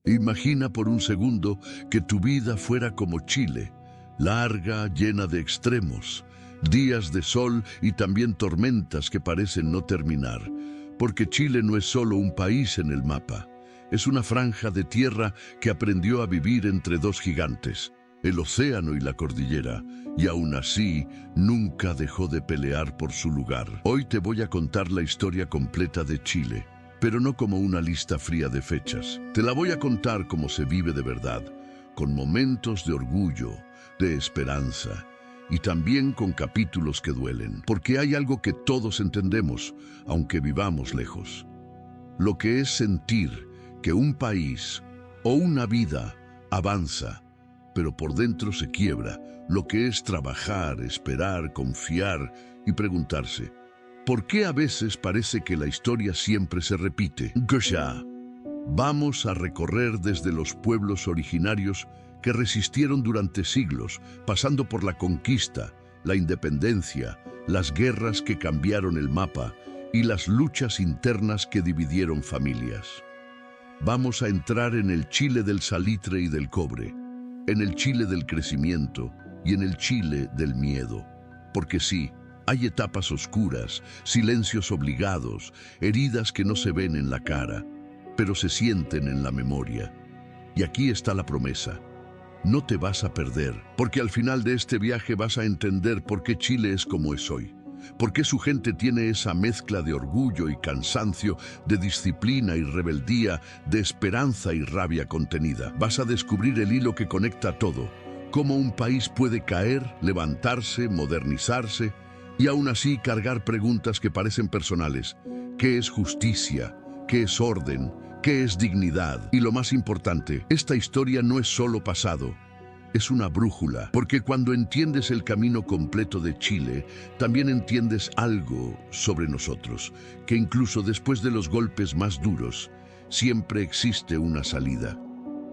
Imagina por un segundo que tu vida fuera como Chile, larga, llena de extremos, días de sol y también tormentas que parecen no terminar, porque Chile no es solo un país en el mapa, es una franja de tierra que aprendió a vivir entre dos gigantes, el océano y la cordillera, y aún así nunca dejó de pelear por su lugar. Hoy te voy a contar la historia completa de Chile, pero no como una lista fría de fechas. Te la voy a contar como se vive de verdad, con momentos de orgullo, de esperanza, y también con capítulos que duelen, porque hay algo que todos entendemos, aunque vivamos lejos. Lo que es sentir que un país o una vida avanza, pero por dentro se quiebra, lo que es trabajar, esperar, confiar y preguntarse, ¿por qué a veces parece que la historia siempre se repite? Gosha. Vamos a recorrer desde los pueblos originarios que resistieron durante siglos, pasando por la conquista, la independencia, las guerras que cambiaron el mapa y las luchas internas que dividieron familias. Vamos a entrar en el Chile del salitre y del cobre, en el Chile del crecimiento y en el Chile del miedo. Porque sí, hay etapas oscuras, silencios obligados, heridas que no se ven en la cara, pero se sienten en la memoria. Y aquí está la promesa. No te vas a perder, porque al final de este viaje vas a entender por qué Chile es como es hoy. Por qué su gente tiene esa mezcla de orgullo y cansancio, de disciplina y rebeldía, de esperanza y rabia contenida. Vas a descubrir el hilo que conecta todo. Cómo un país puede caer, levantarse, modernizarse y aún así cargar preguntas que parecen personales. ¿Qué es justicia? ¿Qué es orden? ¿Qué es dignidad? Y lo más importante, esta historia no es solo pasado. Es una brújula, porque cuando entiendes el camino completo de Chile, también entiendes algo sobre nosotros, que incluso después de los golpes más duros, siempre existe una salida.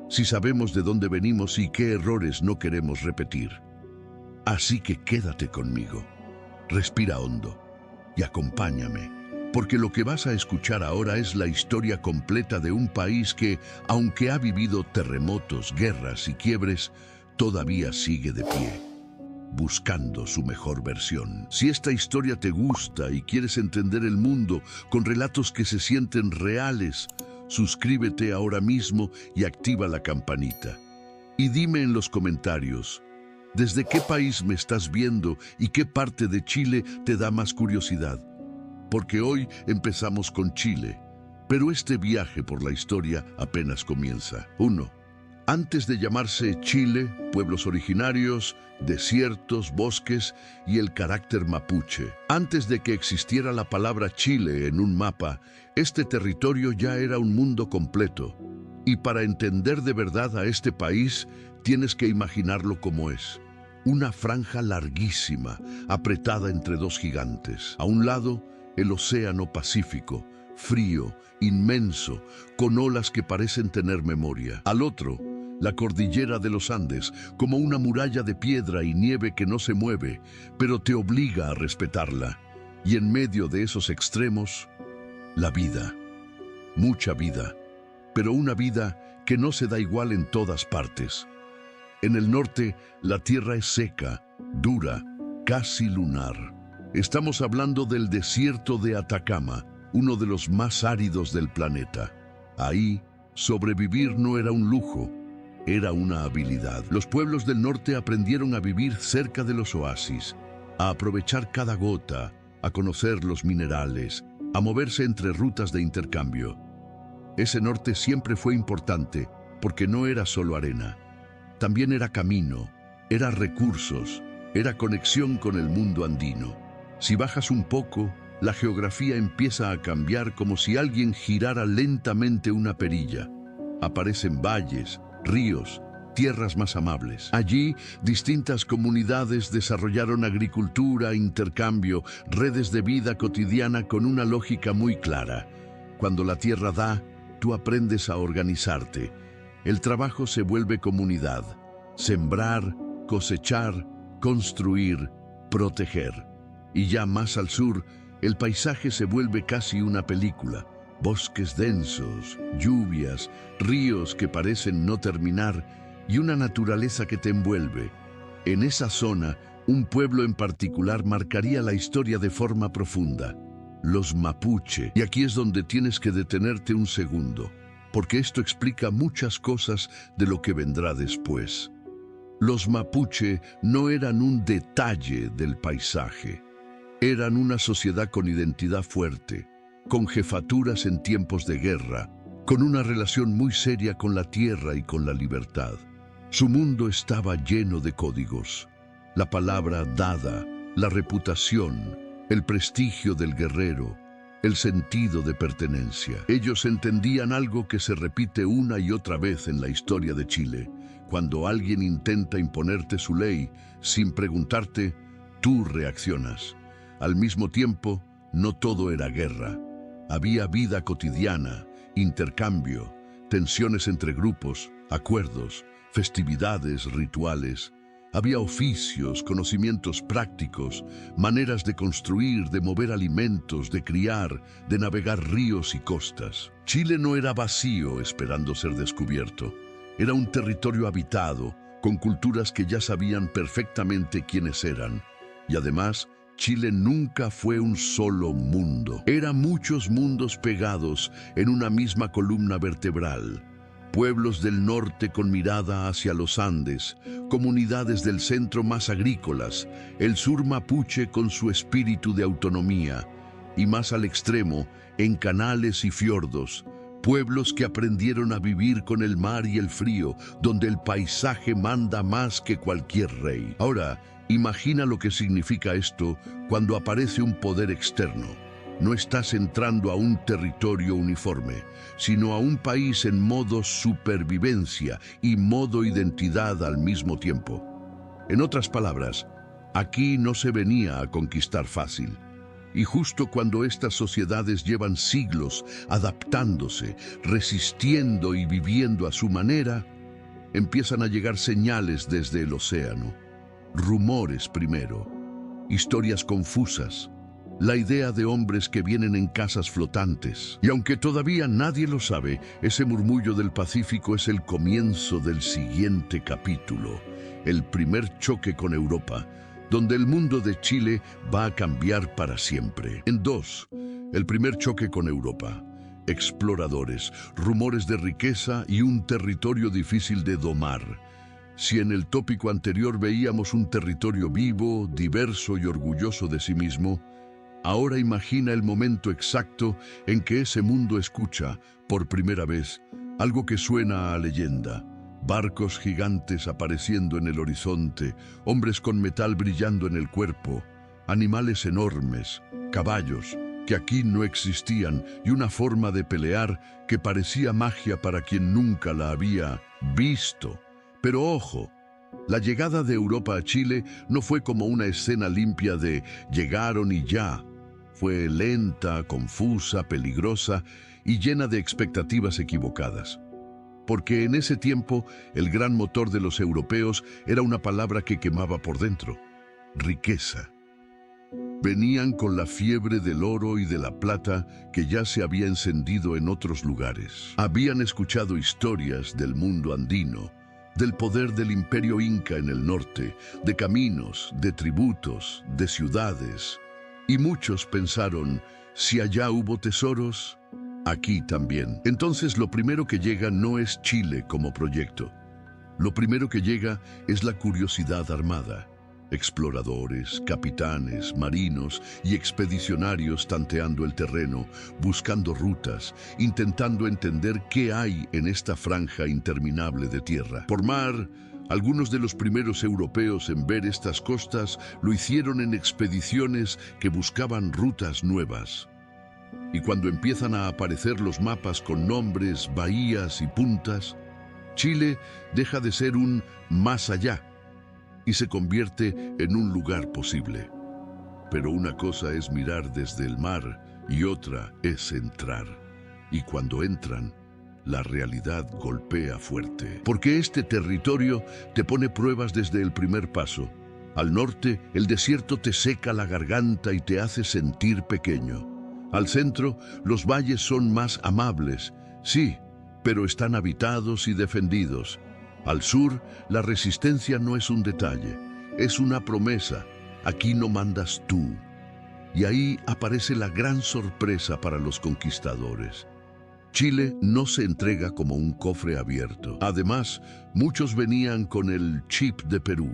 Si sabemos de dónde venimos y qué errores no queremos repetir. Así que quédate conmigo, respira hondo y acompáñame, porque lo que vas a escuchar ahora es la historia completa de un país que, aunque ha vivido terremotos, guerras y quiebres, todavía sigue de pie, buscando su mejor versión. Si esta historia te gusta y quieres entender el mundo con relatos que se sienten reales, suscríbete ahora mismo y activa la campanita. Y dime en los comentarios, ¿desde qué país me estás viendo y qué parte de Chile te da más curiosidad? Porque hoy empezamos con Chile, pero este viaje por la historia apenas comienza. 1. Antes de llamarse Chile, pueblos originarios, desiertos, bosques y el carácter mapuche. Antes de que existiera la palabra Chile en un mapa, este territorio ya era un mundo completo. Y para entender de verdad a este país, tienes que imaginarlo como es. Una franja larguísima, apretada entre dos gigantes. A un lado, el Océano Pacífico, frío, inmenso, con olas que parecen tener memoria. Al otro, la cordillera de los Andes, como una muralla de piedra y nieve que no se mueve, pero te obliga a respetarla. Y en medio de esos extremos, la vida. Mucha vida, pero una vida que no se da igual en todas partes. En el norte, la tierra es seca, dura, casi lunar. Estamos hablando del desierto de Atacama, uno de los más áridos del planeta. Ahí, sobrevivir no era un lujo, era una habilidad. Los pueblos del norte aprendieron a vivir cerca de los oasis, a aprovechar cada gota, a conocer los minerales, a moverse entre rutas de intercambio. Ese norte siempre fue importante, porque no era solo arena. También era camino, era recursos, era conexión con el mundo andino. Si bajas un poco, la geografía empieza a cambiar como si alguien girara lentamente una perilla. Aparecen valles, ríos, tierras más amables. Allí, distintas comunidades desarrollaron agricultura, intercambio, redes de vida cotidiana con una lógica muy clara. Cuando la tierra da, tú aprendes a organizarte. El trabajo se vuelve comunidad. Sembrar, cosechar, construir, proteger. Y ya más al sur, el paisaje se vuelve casi una película. bosques densos, lluvias, ríos que parecen no terminar y una naturaleza que te envuelve. En esa zona, un pueblo en particular marcaría la historia de forma profunda: los mapuche. Y aquí es donde tienes que detenerte un segundo, porque esto explica muchas cosas de lo que vendrá después. Los mapuche no eran un detalle del paisaje. Eran una sociedad con identidad fuerte, con jefaturas en tiempos de guerra, con una relación muy seria con la tierra y con la libertad. Su mundo estaba lleno de códigos: la palabra dada, la reputación, el prestigio del guerrero, el sentido de pertenencia. Ellos entendían algo que se repite una y otra vez en la historia de Chile. Cuando alguien intenta imponerte su ley sin preguntarte, tú reaccionas. Al mismo tiempo, no todo era guerra. Había vida cotidiana, intercambio, tensiones entre grupos, acuerdos, festividades, rituales. Había oficios, conocimientos prácticos, maneras de construir, de mover alimentos, de criar, de navegar ríos y costas. Chile no era vacío esperando ser descubierto. Era un territorio habitado, con culturas que ya sabían perfectamente quiénes eran. Y además, Chile nunca fue un solo mundo. Eran muchos mundos pegados en una misma columna vertebral. Pueblos del norte con mirada hacia los Andes, comunidades del centro más agrícolas, el sur mapuche con su espíritu de autonomía, y más al extremo, en canales y fiordos, pueblos que aprendieron a vivir con el mar y el frío, donde el paisaje manda más que cualquier rey. Ahora, imagina lo que significa esto cuando aparece un poder externo. No estás entrando a un territorio uniforme, sino a un país en modo supervivencia y modo identidad al mismo tiempo. En otras palabras, aquí no se venía a conquistar fácil. Y justo cuando estas sociedades llevan siglos adaptándose, resistiendo y viviendo a su manera, empiezan a llegar señales desde el océano. Rumores primero, historias confusas, la idea de hombres que vienen en casas flotantes. Y aunque todavía nadie lo sabe, ese murmullo del Pacífico es el comienzo del siguiente capítulo, el primer choque con Europa, donde el mundo de Chile va a cambiar para siempre. En dos, el primer choque con Europa. Exploradores, rumores de riqueza y un territorio difícil de domar. Si en el tópico anterior veíamos un territorio vivo, diverso y orgulloso de sí mismo, ahora imagina el momento exacto en que ese mundo escucha, por primera vez, algo que suena a leyenda. Barcos gigantes apareciendo en el horizonte, hombres con metal brillando en el cuerpo, animales enormes, caballos que aquí no existían y una forma de pelear que parecía magia para quien nunca la había visto. Pero ojo, la llegada de Europa a Chile no fue como una escena limpia de llegaron y ya. Fue lenta, confusa, peligrosa y llena de expectativas equivocadas. Porque en ese tiempo el gran motor de los europeos era una palabra que quemaba por dentro: riqueza. Venían con la fiebre del oro y de la plata que ya se había encendido en otros lugares. Habían escuchado historias del mundo andino, del poder del imperio inca en el norte, de caminos, de tributos, de ciudades. Y muchos pensaron, si allá hubo tesoros, aquí también. Entonces lo primero que llega no es Chile como proyecto. Lo primero que llega es la curiosidad armada. Exploradores, capitanes, marinos y expedicionarios tanteando el terreno, buscando rutas, intentando entender qué hay en esta franja interminable de tierra. Por mar, algunos de los primeros europeos en ver estas costas lo hicieron en expediciones que buscaban rutas nuevas. Y cuando empiezan a aparecer los mapas con nombres, bahías y puntas, Chile deja de ser un más allá y se convierte en un lugar posible. Pero una cosa es mirar desde el mar y otra es entrar. Y cuando entran, la realidad golpea fuerte. Porque este territorio te pone pruebas desde el primer paso. Al norte, el desierto te seca la garganta y te hace sentir pequeño. Al centro, los valles son más amables, sí, pero están habitados y defendidos. Al sur, la resistencia no es un detalle, es una promesa. Aquí no mandas tú. Y ahí aparece la gran sorpresa para los conquistadores. Chile no se entrega como un cofre abierto. Además, muchos venían con el chip de Perú.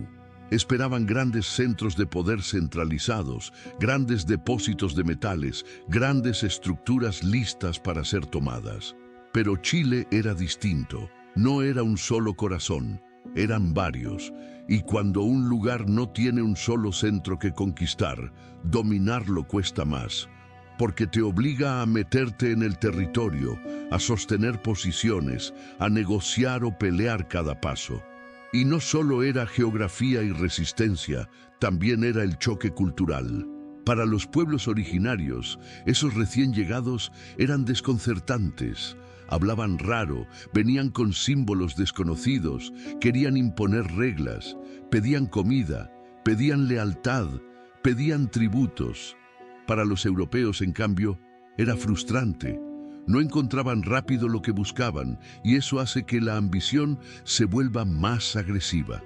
Esperaban grandes centros de poder centralizados, grandes depósitos de metales, grandes estructuras listas para ser tomadas. Pero Chile era distinto. No era un solo corazón, eran varios. Y cuando un lugar no tiene un solo centro que conquistar, dominarlo cuesta más. Porque te obliga a meterte en el territorio, a sostener posiciones, a negociar o pelear cada paso. Y no solo era geografía y resistencia, también era el choque cultural. Para los pueblos originarios, esos recién llegados eran desconcertantes. Hablaban raro, venían con símbolos desconocidos, querían imponer reglas, pedían comida, pedían lealtad, pedían tributos. Para los europeos, en cambio, era frustrante. No encontraban rápido lo que buscaban y eso hace que la ambición se vuelva más agresiva.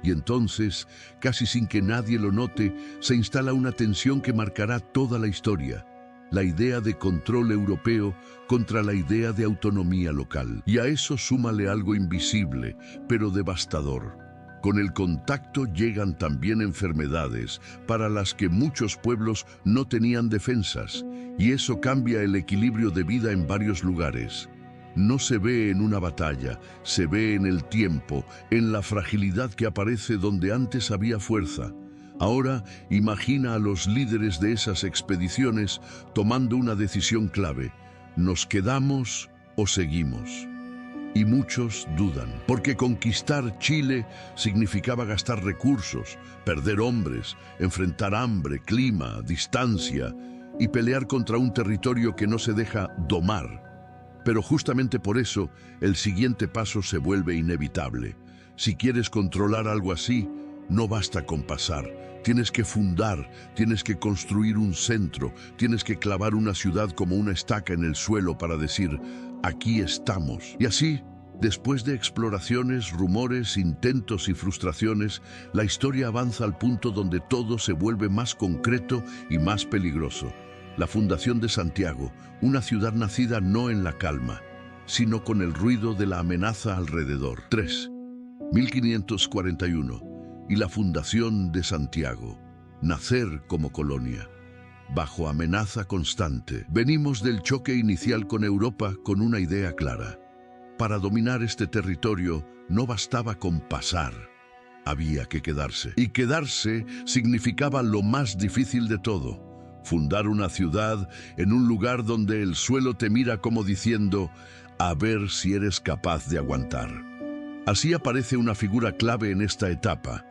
Y entonces, casi sin que nadie lo note, se instala una tensión que marcará toda la historia. La idea de control europeo contra la idea de autonomía local. Y a eso súmale algo invisible, pero devastador. Con el contacto llegan también enfermedades para las que muchos pueblos no tenían defensas, y eso cambia el equilibrio de vida en varios lugares. No se ve en una batalla, se ve en el tiempo, en la fragilidad que aparece donde antes había fuerza. Ahora imagina a los líderes de esas expediciones tomando una decisión clave: ¿nos quedamos o seguimos? Y muchos dudan, porque conquistar Chile significaba gastar recursos, perder hombres, enfrentar hambre, clima, distancia y pelear contra un territorio que no se deja domar. Pero justamente por eso, el siguiente paso se vuelve inevitable. Si quieres controlar algo así, no basta con pasar. Tienes que fundar, tienes que construir un centro, tienes que clavar una ciudad como una estaca en el suelo para decir: aquí estamos. Y así, después de exploraciones, rumores, intentos y frustraciones, la historia avanza al punto donde todo se vuelve más concreto y más peligroso. La fundación de Santiago, una ciudad nacida no en la calma, sino con el ruido de la amenaza alrededor. 3. 1541. Y la fundación de Santiago, nacer como colonia, bajo amenaza constante. Venimos del choque inicial con Europa con una idea clara. Para dominar este territorio no bastaba con pasar, había que quedarse. Y quedarse significaba lo más difícil de todo: fundar una ciudad en un lugar donde el suelo te mira como diciendo: a ver si eres capaz de aguantar. Así aparece una figura clave en esta etapa: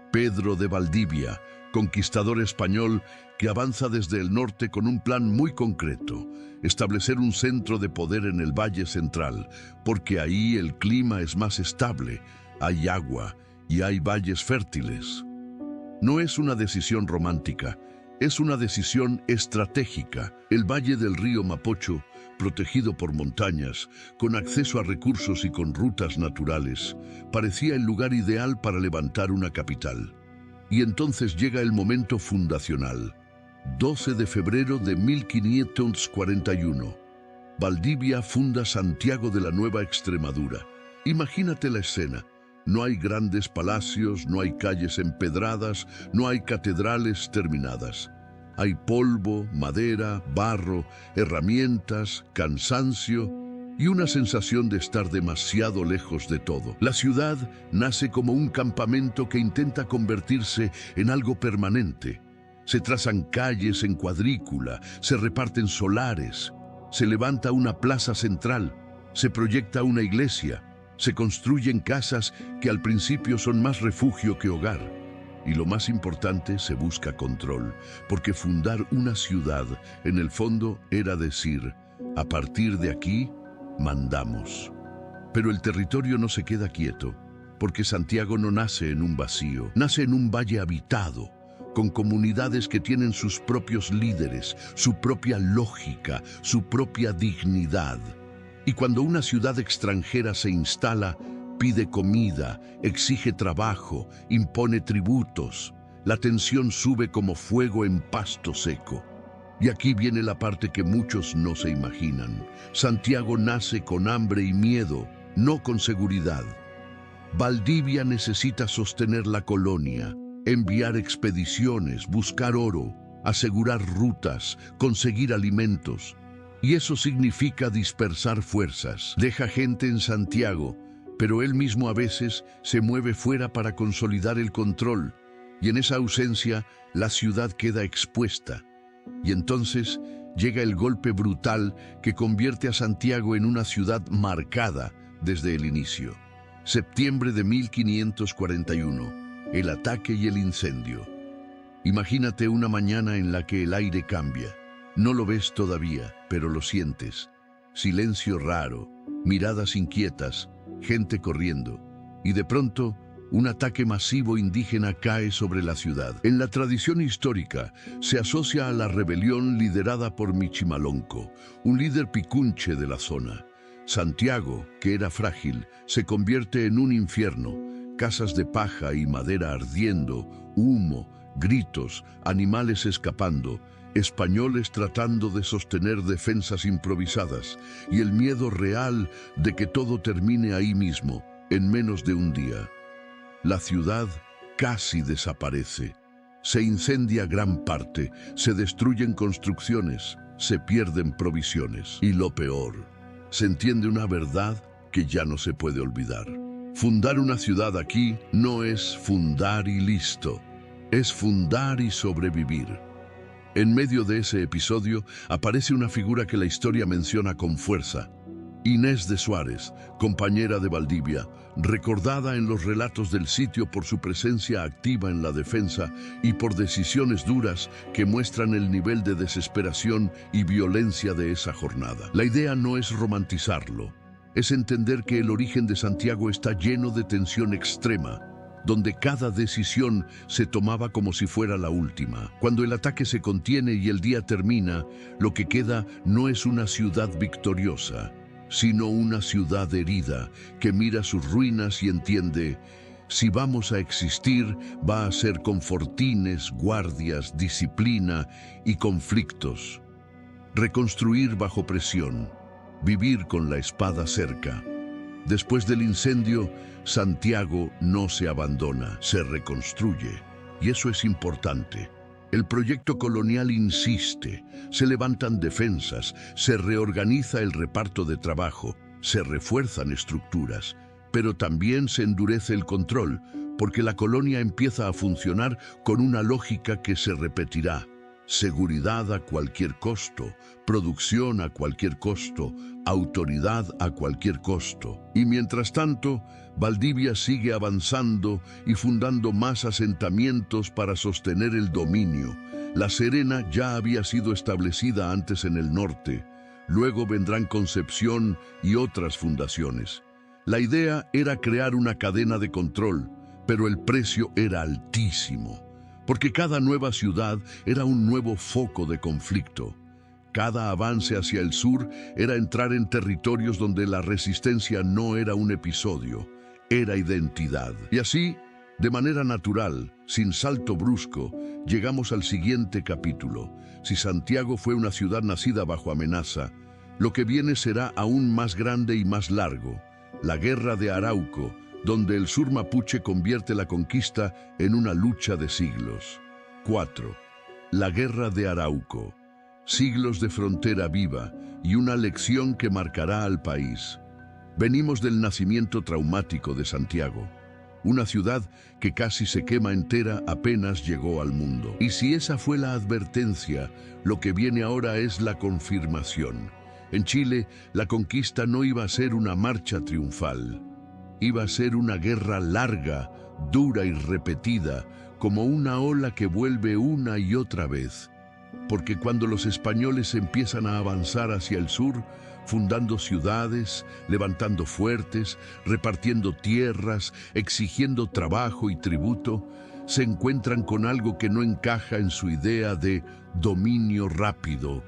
Pedro de Valdivia, conquistador español que avanza desde el norte con un plan muy concreto: establecer un centro de poder en el Valle Central, porque ahí el clima es más estable, hay agua y hay valles fértiles. No es una decisión romántica, es una decisión estratégica. El valle del río Mapocho, protegido por montañas, con acceso a recursos y con rutas naturales, parecía el lugar ideal para levantar una capital. Y entonces llega el momento fundacional. 12 de febrero de 1541. Valdivia funda Santiago de la Nueva Extremadura. Imagínate la escena. No hay grandes palacios, no hay calles empedradas, no hay catedrales terminadas. Hay polvo, madera, barro, herramientas, cansancio y una sensación de estar demasiado lejos de todo. La ciudad nace como un campamento que intenta convertirse en algo permanente. Se trazan calles en cuadrícula, se reparten solares, se levanta una plaza central, se proyecta una iglesia, se construyen casas que al principio son más refugio que hogar. Y lo más importante, se busca control, porque fundar una ciudad, en el fondo, era decir: a partir de aquí, mandamos. Pero el territorio no se queda quieto, porque Santiago no nace en un vacío, nace en un valle habitado, con comunidades que tienen sus propios líderes, su propia lógica, su propia dignidad. Y cuando una ciudad extranjera se instala, pide comida, exige trabajo, impone tributos. La tensión sube como fuego en pasto seco. Y aquí viene la parte que muchos no se imaginan. Santiago nace con hambre y miedo, no con seguridad. Valdivia necesita sostener la colonia, enviar expediciones, buscar oro, asegurar rutas, conseguir alimentos. Y eso significa dispersar fuerzas. Deja gente en Santiago, pero él mismo a veces se mueve fuera para consolidar el control. Y en esa ausencia, la ciudad queda expuesta. Y entonces llega el golpe brutal que convierte a Santiago en una ciudad marcada desde el inicio. Septiembre de 1541, el ataque y el incendio. Imagínate una mañana en la que el aire cambia. No lo ves todavía, pero lo sientes. Silencio raro, miradas inquietas, gente corriendo. Y de pronto, un ataque masivo indígena cae sobre la ciudad. En la tradición histórica, se asocia a la rebelión liderada por Michimalonco, un líder picunche de la zona. Santiago, que era frágil, se convierte en un infierno. Casas de paja y madera ardiendo, humo, gritos, animales escapando, españoles tratando de sostener defensas improvisadas y el miedo real de que todo termine ahí mismo, en menos de un día. La ciudad casi desaparece. Se incendia gran parte, se destruyen construcciones, se pierden provisiones. Y lo peor, se entiende una verdad que ya no se puede olvidar. Fundar una ciudad aquí no es fundar y listo, es fundar y sobrevivir. En medio de ese episodio aparece una figura que la historia menciona con fuerza. Inés de Suárez, compañera de Valdivia, recordada en los relatos del sitio por su presencia activa en la defensa y por decisiones duras que muestran el nivel de desesperación y violencia de esa jornada. La idea no es romantizarlo, es entender que el origen de Santiago está lleno de tensión extrema, donde cada decisión se tomaba como si fuera la última. Cuando el ataque se contiene y el día termina, lo que queda no es una ciudad victoriosa, sino una ciudad herida que mira sus ruinas y entiende: si vamos a existir, va a ser con fortines, guardias, disciplina y conflictos. Reconstruir bajo presión, vivir con la espada cerca. Después del incendio, Santiago no se abandona, se reconstruye. Y eso es importante. El proyecto colonial insiste, se levantan defensas, se reorganiza el reparto de trabajo, se refuerzan estructuras, pero también se endurece el control, porque la colonia empieza a funcionar con una lógica que se repetirá. Seguridad a cualquier costo, producción a cualquier costo, autoridad a cualquier costo. Y mientras tanto, Valdivia sigue avanzando y fundando más asentamientos para sostener el dominio. La Serena ya había sido establecida antes en el norte. Luego vendrán Concepción y otras fundaciones. La idea era crear una cadena de control, pero el precio era altísimo, porque cada nueva ciudad era un nuevo foco de conflicto. Cada avance hacia el sur era entrar en territorios donde la resistencia no era un episodio, era identidad. Y así, de manera natural, sin salto brusco, llegamos al siguiente capítulo. Si Santiago fue una ciudad nacida bajo amenaza, lo que viene será aún más grande y más largo. La Guerra de Arauco, donde el sur mapuche convierte la conquista en una lucha de siglos. 4. La Guerra de Arauco. Siglos de frontera viva y una lección que marcará al país. Venimos del nacimiento traumático de Santiago, una ciudad que casi se quema entera apenas llegó al mundo. Y si esa fue la advertencia, lo que viene ahora es la confirmación. En Chile, la conquista no iba a ser una marcha triunfal. Iba a ser una guerra larga, dura y repetida, como una ola que vuelve una y otra vez. Porque cuando los españoles empiezan a avanzar hacia el sur, fundando ciudades, levantando fuertes, repartiendo tierras, exigiendo trabajo y tributo, se encuentran con algo que no encaja en su idea de dominio rápido: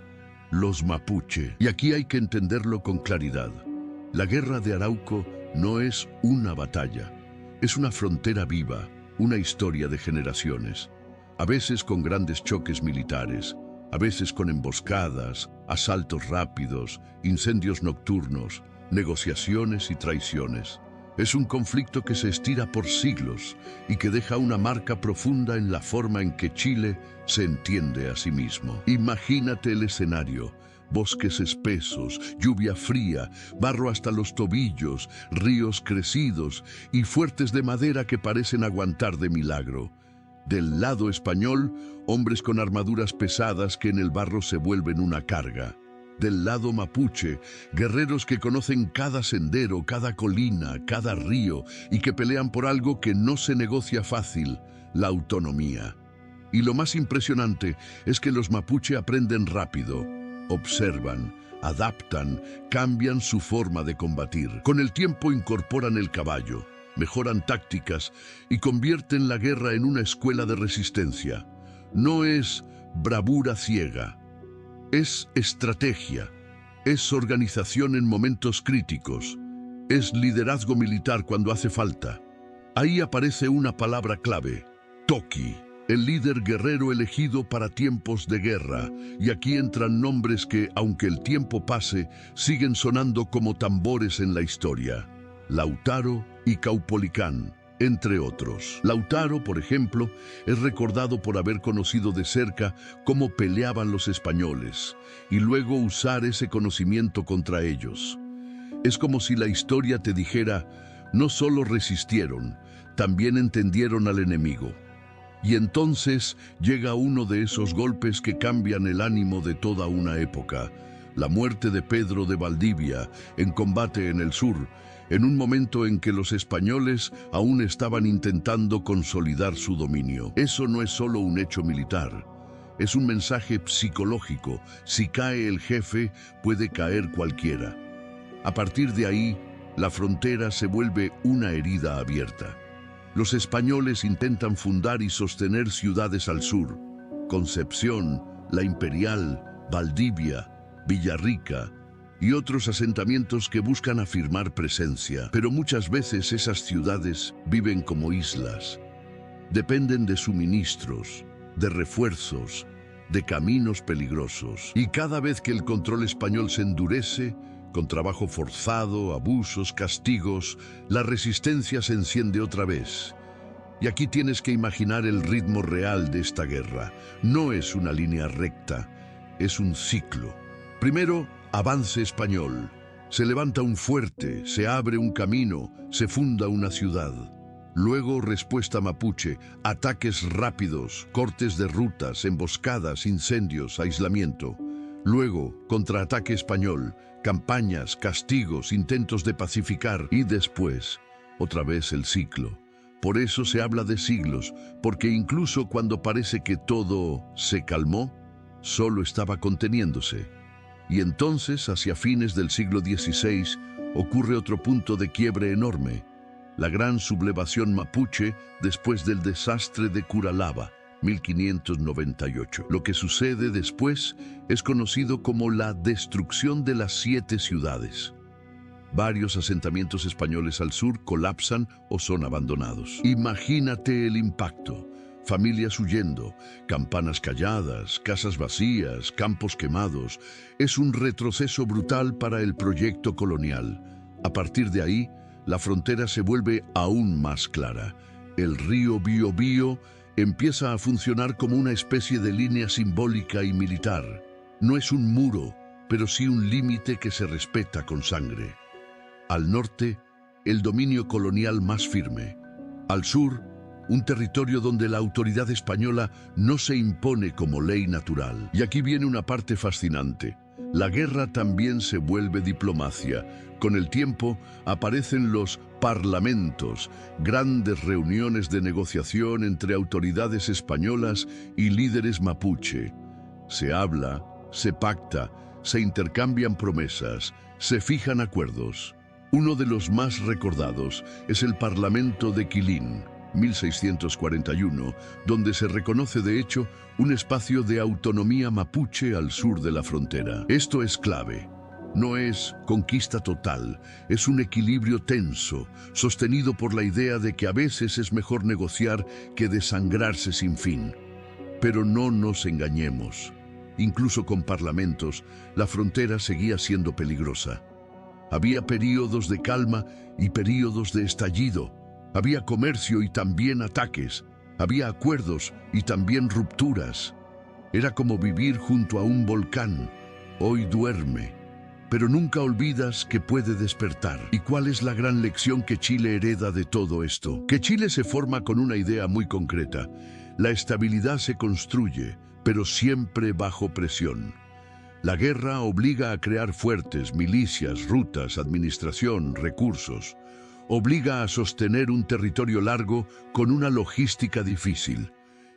los mapuche. Y aquí hay que entenderlo con claridad. La guerra de Arauco no es una batalla, es una frontera viva, una historia de generaciones, a veces con grandes choques militares, a veces con emboscadas, asaltos rápidos, incendios nocturnos, negociaciones y traiciones. Es un conflicto que se estira por siglos y que deja una marca profunda en la forma en que Chile se entiende a sí mismo. Imagínate el escenario: bosques espesos, lluvia fría, barro hasta los tobillos, ríos crecidos y fuertes de madera que parecen aguantar de milagro. Del lado español, hombres con armaduras pesadas que en el barro se vuelven una carga. Del lado mapuche, guerreros que conocen cada sendero, cada colina, cada río y que pelean por algo que no se negocia fácil: la autonomía. Y lo más impresionante es que los mapuche aprenden rápido, observan, adaptan, cambian su forma de combatir. Con el tiempo incorporan el caballo, mejoran tácticas y convierten la guerra en una escuela de resistencia. No es bravura ciega, es estrategia, es organización en momentos críticos, es liderazgo militar cuando hace falta. Ahí aparece una palabra clave: Toqui, el líder guerrero elegido para tiempos de guerra. Y aquí entran nombres que, aunque el tiempo pase, siguen sonando como tambores en la historia: Lautaro y Caupolicán, entre otros. Lautaro, por ejemplo, es recordado por haber conocido de cerca cómo peleaban los españoles y luego usar ese conocimiento contra ellos. Es como si la historia te dijera: no solo resistieron, también entendieron al enemigo. Y entonces llega uno de esos golpes que cambian el ánimo de toda una época: la muerte de Pedro de Valdivia en combate en el sur, en un momento en que los españoles aún estaban intentando consolidar su dominio. Eso no es solo un hecho militar, es un mensaje psicológico: si cae el jefe, puede caer cualquiera. A partir de ahí, la frontera se vuelve una herida abierta. Los españoles intentan fundar y sostener ciudades al sur: Concepción, La Imperial, Valdivia, Villarrica y otros asentamientos que buscan afirmar presencia. Pero muchas veces esas ciudades viven como islas. Dependen de suministros, de refuerzos, de caminos peligrosos. Y cada vez que el control español se endurece, con trabajo forzado, abusos, castigos, la resistencia se enciende otra vez. Y aquí tienes que imaginar el ritmo real de esta guerra. No es una línea recta, es un ciclo. Primero, avance español. Se levanta un fuerte, se abre un camino, se funda una ciudad. Luego, respuesta mapuche: ataques rápidos, cortes de rutas, emboscadas, incendios, aislamiento. Luego, contraataque español, campañas, castigos, intentos de pacificar. Y después, otra vez el ciclo. Por eso se habla de siglos, porque incluso cuando parece que todo se calmó, solo estaba conteniéndose. Y entonces, hacia fines del siglo XVI, ocurre otro punto de quiebre enorme: la gran sublevación mapuche después del desastre de Curalaba, 1598. Lo que sucede después es conocido como la destrucción de las 7 ciudades. Varios asentamientos españoles al sur colapsan o son abandonados. Imagínate el impacto: familias huyendo, campanas calladas, casas vacías, campos quemados. Es un retroceso brutal para el proyecto colonial. A partir de ahí, la frontera se vuelve aún más clara. El río Biobío empieza a funcionar como una especie de línea simbólica y militar. No es un muro, pero sí un límite que se respeta con sangre. Al norte, el dominio colonial más firme. Al sur, un territorio donde la autoridad española no se impone como ley natural. Y aquí viene una parte fascinante: la guerra también se vuelve diplomacia. Con el tiempo aparecen los parlamentos, grandes reuniones de negociación entre autoridades españolas y líderes mapuche. Se habla, se pacta, se intercambian promesas, se fijan acuerdos. Uno de los más recordados es el Parlamento de Quilín, 1641, donde se reconoce de hecho un espacio de autonomía mapuche al sur de la frontera. Esto es clave. No es conquista total, es un equilibrio tenso, sostenido por la idea de que a veces es mejor negociar que desangrarse sin fin. Pero no nos engañemos. Incluso con parlamentos, la frontera seguía siendo peligrosa. Había períodos de calma y períodos de estallido. Había comercio y también ataques. Había acuerdos y también rupturas. Era como vivir junto a un volcán. Hoy duerme, pero nunca olvidas que puede despertar. ¿Y cuál es la gran lección que Chile hereda de todo esto? Que Chile se forma con una idea muy concreta. La estabilidad se construye, pero siempre bajo presión. La guerra obliga a crear fuertes, milicias, rutas, administración, recursos. Obliga a sostener un territorio largo con una logística difícil.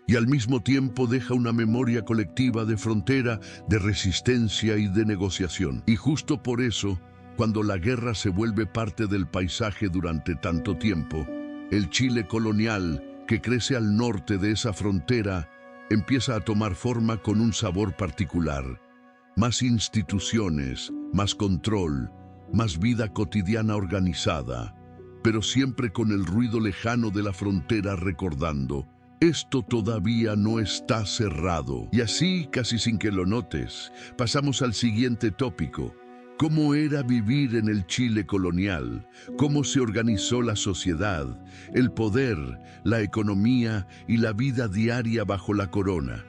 Y al mismo tiempo deja una memoria colectiva de frontera, de resistencia y de negociación. Y justo por eso, cuando la guerra se vuelve parte del paisaje durante tanto tiempo, el Chile colonial, que crece al norte de esa frontera, empieza a tomar forma con un sabor particular. Más instituciones, más control, más vida cotidiana organizada, pero siempre con el ruido lejano de la frontera recordando: esto todavía no está cerrado. Y así, casi sin que lo notes, pasamos al siguiente tópico. ¿Cómo era vivir en el Chile colonial? ¿Cómo se organizó la sociedad, el poder, la economía y la vida diaria bajo la corona?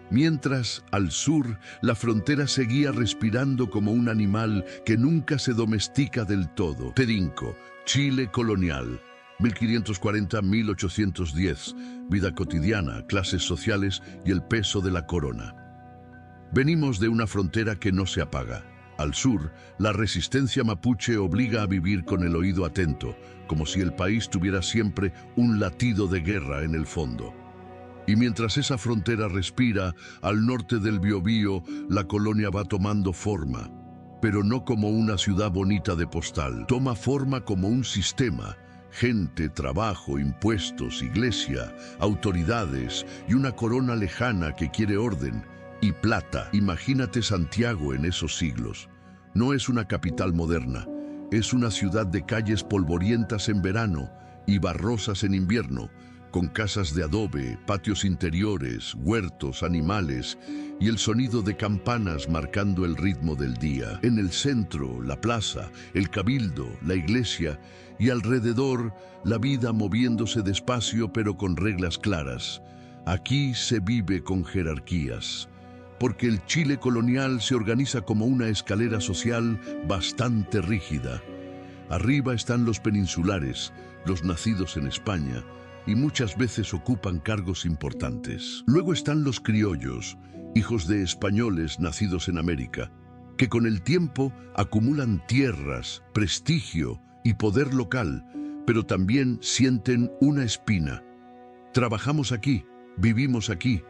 Mientras, al sur, la frontera seguía respirando como un animal que nunca se domestica del todo. Pedinco, Chile colonial, 1540-1810, vida cotidiana, clases sociales y el peso de la corona. Venimos de una frontera que no se apaga. Al sur, la resistencia mapuche obliga a vivir con el oído atento, como si el país tuviera siempre un latido de guerra en el fondo. Y mientras esa frontera respira, al norte del Biobío, la colonia va tomando forma, pero no como una ciudad bonita de postal. Toma forma como un sistema: gente, trabajo, impuestos, iglesia, autoridades y una corona lejana que quiere orden y plata. Imagínate Santiago en esos siglos. No es una capital moderna, es una ciudad de calles polvorientas en verano y barrosas en invierno, con casas de adobe, patios interiores, huertos, animales y el sonido de campanas marcando el ritmo del día. En el centro, la plaza, el cabildo, la iglesia y alrededor, la vida moviéndose despacio pero con reglas claras. Aquí se vive con jerarquías, porque el Chile colonial se organiza como una escalera social bastante rígida. Arriba están los peninsulares, los nacidos en España, y muchas veces ocupan cargos importantes. Luego están los criollos, hijos de españoles nacidos en América, que con el tiempo acumulan tierras, prestigio y poder local, pero también sienten una espina. Trabajamos aquí, vivimos aquí.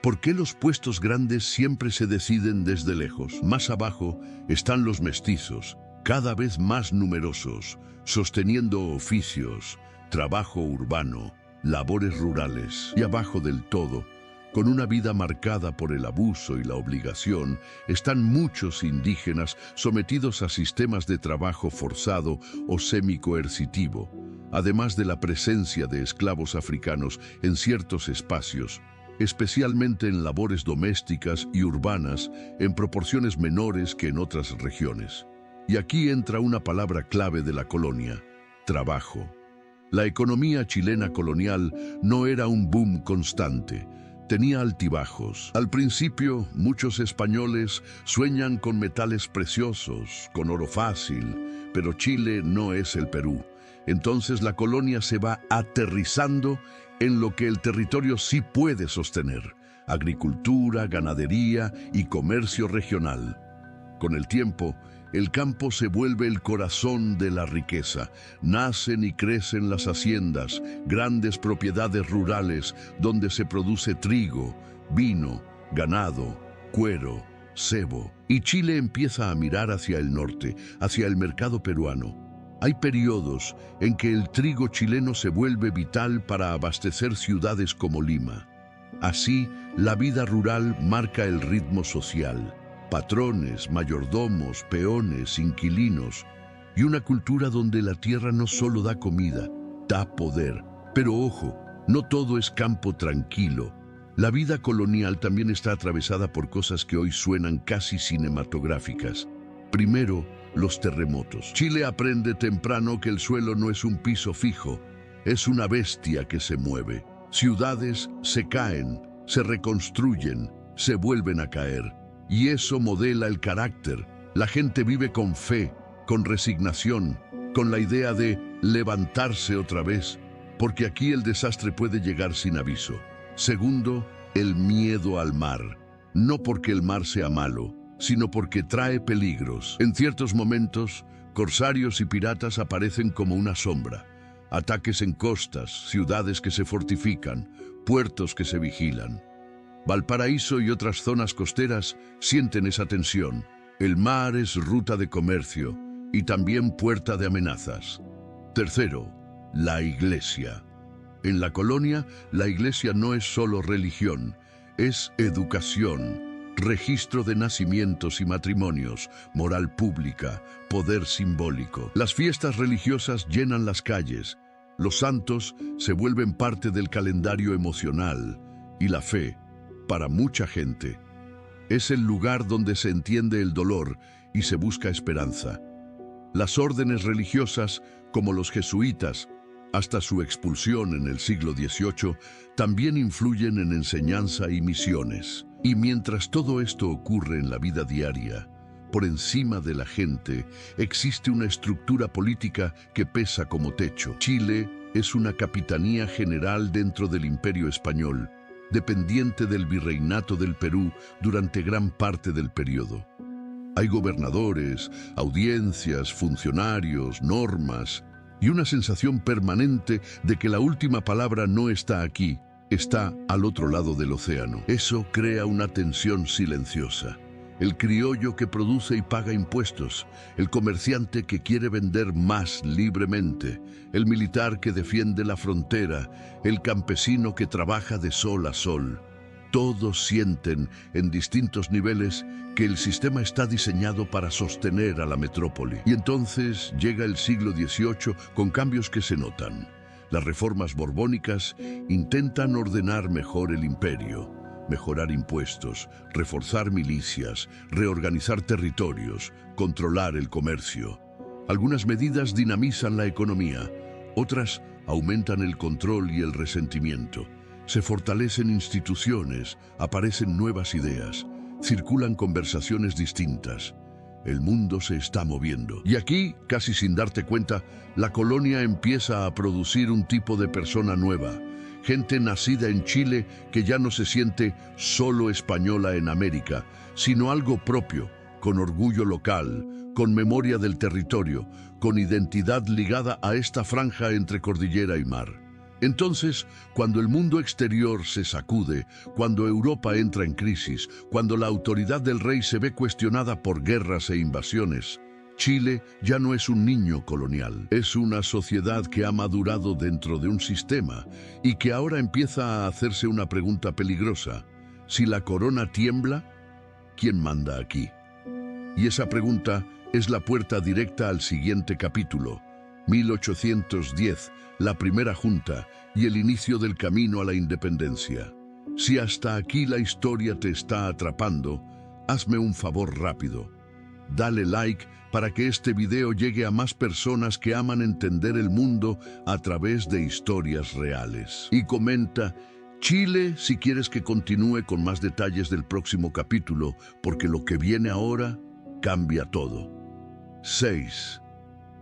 ¿Por qué los puestos grandes siempre se deciden desde lejos? Más abajo están los mestizos, cada vez más numerosos, sosteniendo oficios, trabajo urbano, labores rurales. Y abajo del todo, con una vida marcada por el abuso y la obligación, están muchos indígenas sometidos a sistemas de trabajo forzado o semicoercitivo, además de la presencia de esclavos africanos en ciertos espacios, especialmente en labores domésticas y urbanas en proporciones menores que en otras regiones. Y aquí entra una palabra clave de la colonia: trabajo. La economía chilena colonial no era un boom constante, tenía altibajos. Al principio, muchos españoles sueñan con metales preciosos, con oro fácil, pero Chile no es el Perú. Entonces la colonia se va aterrizando en lo que el territorio sí puede sostener: agricultura, ganadería y comercio regional. Con el tiempo, el campo se vuelve el corazón de la riqueza. Nacen y crecen las haciendas, grandes propiedades rurales donde se produce trigo, vino, ganado, cuero, cebo. Y Chile empieza a mirar hacia el norte, hacia el mercado peruano. Hay periodos en que el trigo chileno se vuelve vital para abastecer ciudades como Lima. Así, la vida rural marca el ritmo social. Patrones, mayordomos, peones, inquilinos y una cultura donde la tierra no solo da comida, da poder. Pero ojo, no todo es campo tranquilo. La vida colonial también está atravesada por cosas que hoy suenan casi cinematográficas. Primero, los terremotos. Chile aprende temprano que el suelo no es un piso fijo, es una bestia que se mueve. Ciudades se caen, se reconstruyen, se vuelven a caer. Y eso modela el carácter. La gente vive con fe, con resignación, con la idea de levantarse otra vez, porque aquí el desastre puede llegar sin aviso. Segundo, el miedo al mar. No porque el mar sea malo, sino porque trae peligros. En ciertos momentos, corsarios y piratas aparecen como una sombra. Ataques en costas, ciudades que se fortifican, puertos que se vigilan. Valparaíso y otras zonas costeras sienten esa tensión. El mar es ruta de comercio y también puerta de amenazas. Tercero, la iglesia. En la colonia, la iglesia no es solo religión, es educación, registro de nacimientos y matrimonios, moral pública, poder simbólico. Las fiestas religiosas llenan las calles, los santos se vuelven parte del calendario emocional y la fe, para mucha gente, es el lugar donde se entiende el dolor y se busca esperanza. Las órdenes religiosas, como los jesuitas, hasta su expulsión en el siglo XVIII, también influyen en enseñanza y misiones. Y mientras todo esto ocurre en la vida diaria, por encima de la gente, existe una estructura política que pesa como techo. Chile es una capitanía general dentro del Imperio Español, dependiente del Virreinato del Perú durante gran parte del periodo. Hay gobernadores, audiencias, funcionarios, normas y una sensación permanente de que la última palabra no está aquí, está al otro lado del océano. Eso crea una tensión silenciosa. El criollo que produce y paga impuestos, el comerciante que quiere vender más libremente, el militar que defiende la frontera, el campesino que trabaja de sol a sol. Todos sienten, en distintos niveles, que el sistema está diseñado para sostener a la metrópoli. Y entonces llega el siglo XVIII con cambios que se notan. Las reformas borbónicas intentan ordenar mejor el imperio, mejorar impuestos, reforzar milicias, reorganizar territorios, controlar el comercio. Algunas medidas dinamizan la economía, otras aumentan el control y el resentimiento. Se fortalecen instituciones, aparecen nuevas ideas, circulan conversaciones distintas. El mundo se está moviendo. Y aquí, casi sin darte cuenta, la colonia empieza a producir un tipo de persona nueva. Gente nacida en Chile que ya no se siente solo española en América, sino algo propio, con orgullo local, con memoria del territorio, con identidad ligada a esta franja entre cordillera y mar. Entonces, cuando el mundo exterior se sacude, cuando Europa entra en crisis, cuando la autoridad del rey se ve cuestionada por guerras e invasiones, Chile ya no es un niño colonial, es una sociedad que ha madurado dentro de un sistema y que ahora empieza a hacerse una pregunta peligrosa. Si la corona tiembla, ¿quién manda aquí? Y esa pregunta es la puerta directa al siguiente capítulo. 1810, la primera junta y el inicio del camino a la independencia. Si hasta aquí la historia te está atrapando, hazme un favor rápido. Dale like para que este video llegue a más personas que aman entender el mundo a través de historias reales. Y comenta Chile si quieres que continúe con más detalles del próximo capítulo, porque lo que viene ahora cambia todo. 6.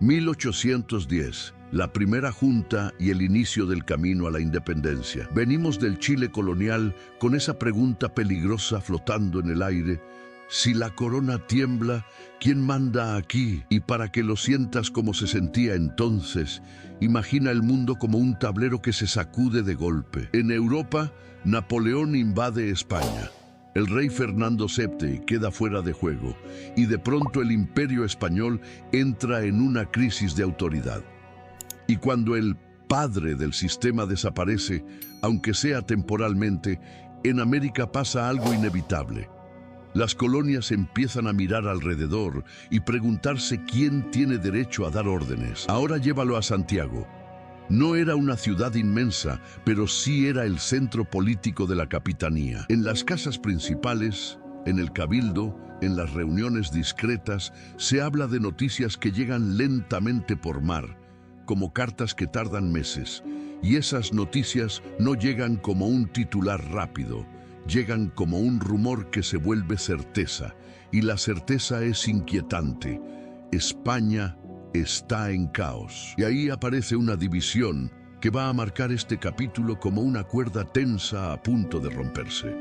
1810, la primera junta y el inicio del camino a la independencia. Venimos del Chile colonial con esa pregunta peligrosa flotando en el aire. Si la corona tiembla, ¿quién manda aquí? Y para que lo sientas como se sentía entonces, imagina el mundo como un tablero que se sacude de golpe. En Europa, Napoleón invade España. El rey Fernando VII queda fuera de juego y de pronto el imperio español entra en una crisis de autoridad. Y cuando el padre del sistema desaparece, aunque sea temporalmente, en América pasa algo inevitable. Las colonias empiezan a mirar alrededor y preguntarse quién tiene derecho a dar órdenes. Ahora llévalo a Santiago. No era una ciudad inmensa, pero sí era el centro político de la capitanía. En las casas principales, en el cabildo, en las reuniones discretas, se habla de noticias que llegan lentamente por mar, como cartas que tardan meses. Y esas noticias no llegan como un titular rápido, llegan como un rumor que se vuelve certeza. Y la certeza es inquietante. España está en caos. Y ahí aparece una división que va a marcar este capítulo como una cuerda tensa a punto de romperse.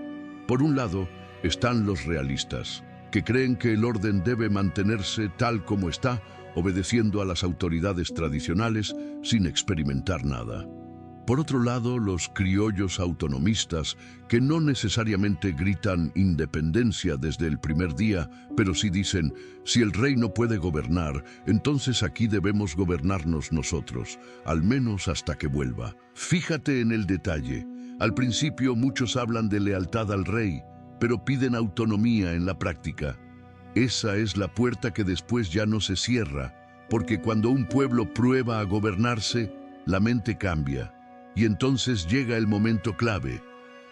Por un lado, están los realistas, que creen que el orden debe mantenerse tal como está, obedeciendo a las autoridades tradicionales sin experimentar nada. Por otro lado, los criollos autonomistas, que no necesariamente gritan independencia desde el primer día, pero sí dicen, si el rey no puede gobernar, entonces aquí debemos gobernarnos nosotros, al menos hasta que vuelva. Fíjate en el detalle. Al principio muchos hablan de lealtad al rey, pero piden autonomía en la práctica. Esa es la puerta que después ya no se cierra, porque cuando un pueblo prueba a gobernarse, la mente cambia. Y entonces llega el momento clave,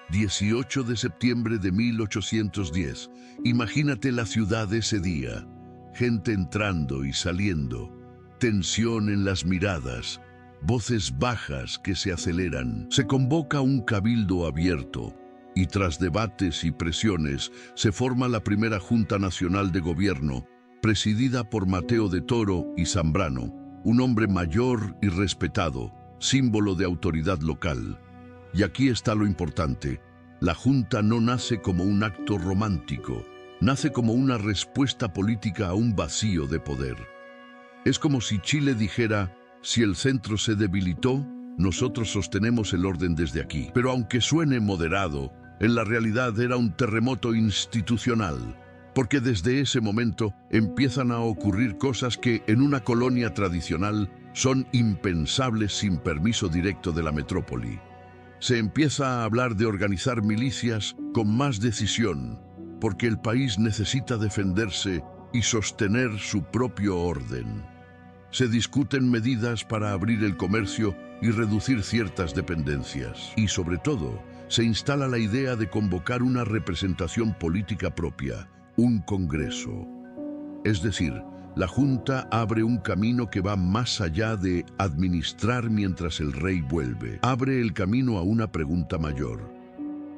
18 de septiembre de 1810. Imagínate la ciudad ese día, gente entrando y saliendo, tensión en las miradas, voces bajas que se aceleran. Se convoca un cabildo abierto y tras debates y presiones se forma la primera Junta Nacional de Gobierno, presidida por Mateo de Toro y Zambrano, un hombre mayor y respetado, símbolo de autoridad local. Y aquí está lo importante. La Junta no nace como un acto romántico, nace como una respuesta política a un vacío de poder. Es como si Chile dijera, si el centro se debilitó, nosotros sostenemos el orden desde aquí. Pero aunque suene moderado, en la realidad era un terremoto institucional, porque desde ese momento empiezan a ocurrir cosas que en una colonia tradicional son impensables sin permiso directo de la metrópoli. Se empieza a hablar de organizar milicias con más decisión, porque el país necesita defenderse y sostener su propio orden. Se discuten medidas para abrir el comercio y reducir ciertas dependencias. Y sobre todo, se instala la idea de convocar una representación política propia, un congreso. Es decir, la Junta abre un camino que va más allá de administrar mientras el rey vuelve. Abre el camino a una pregunta mayor.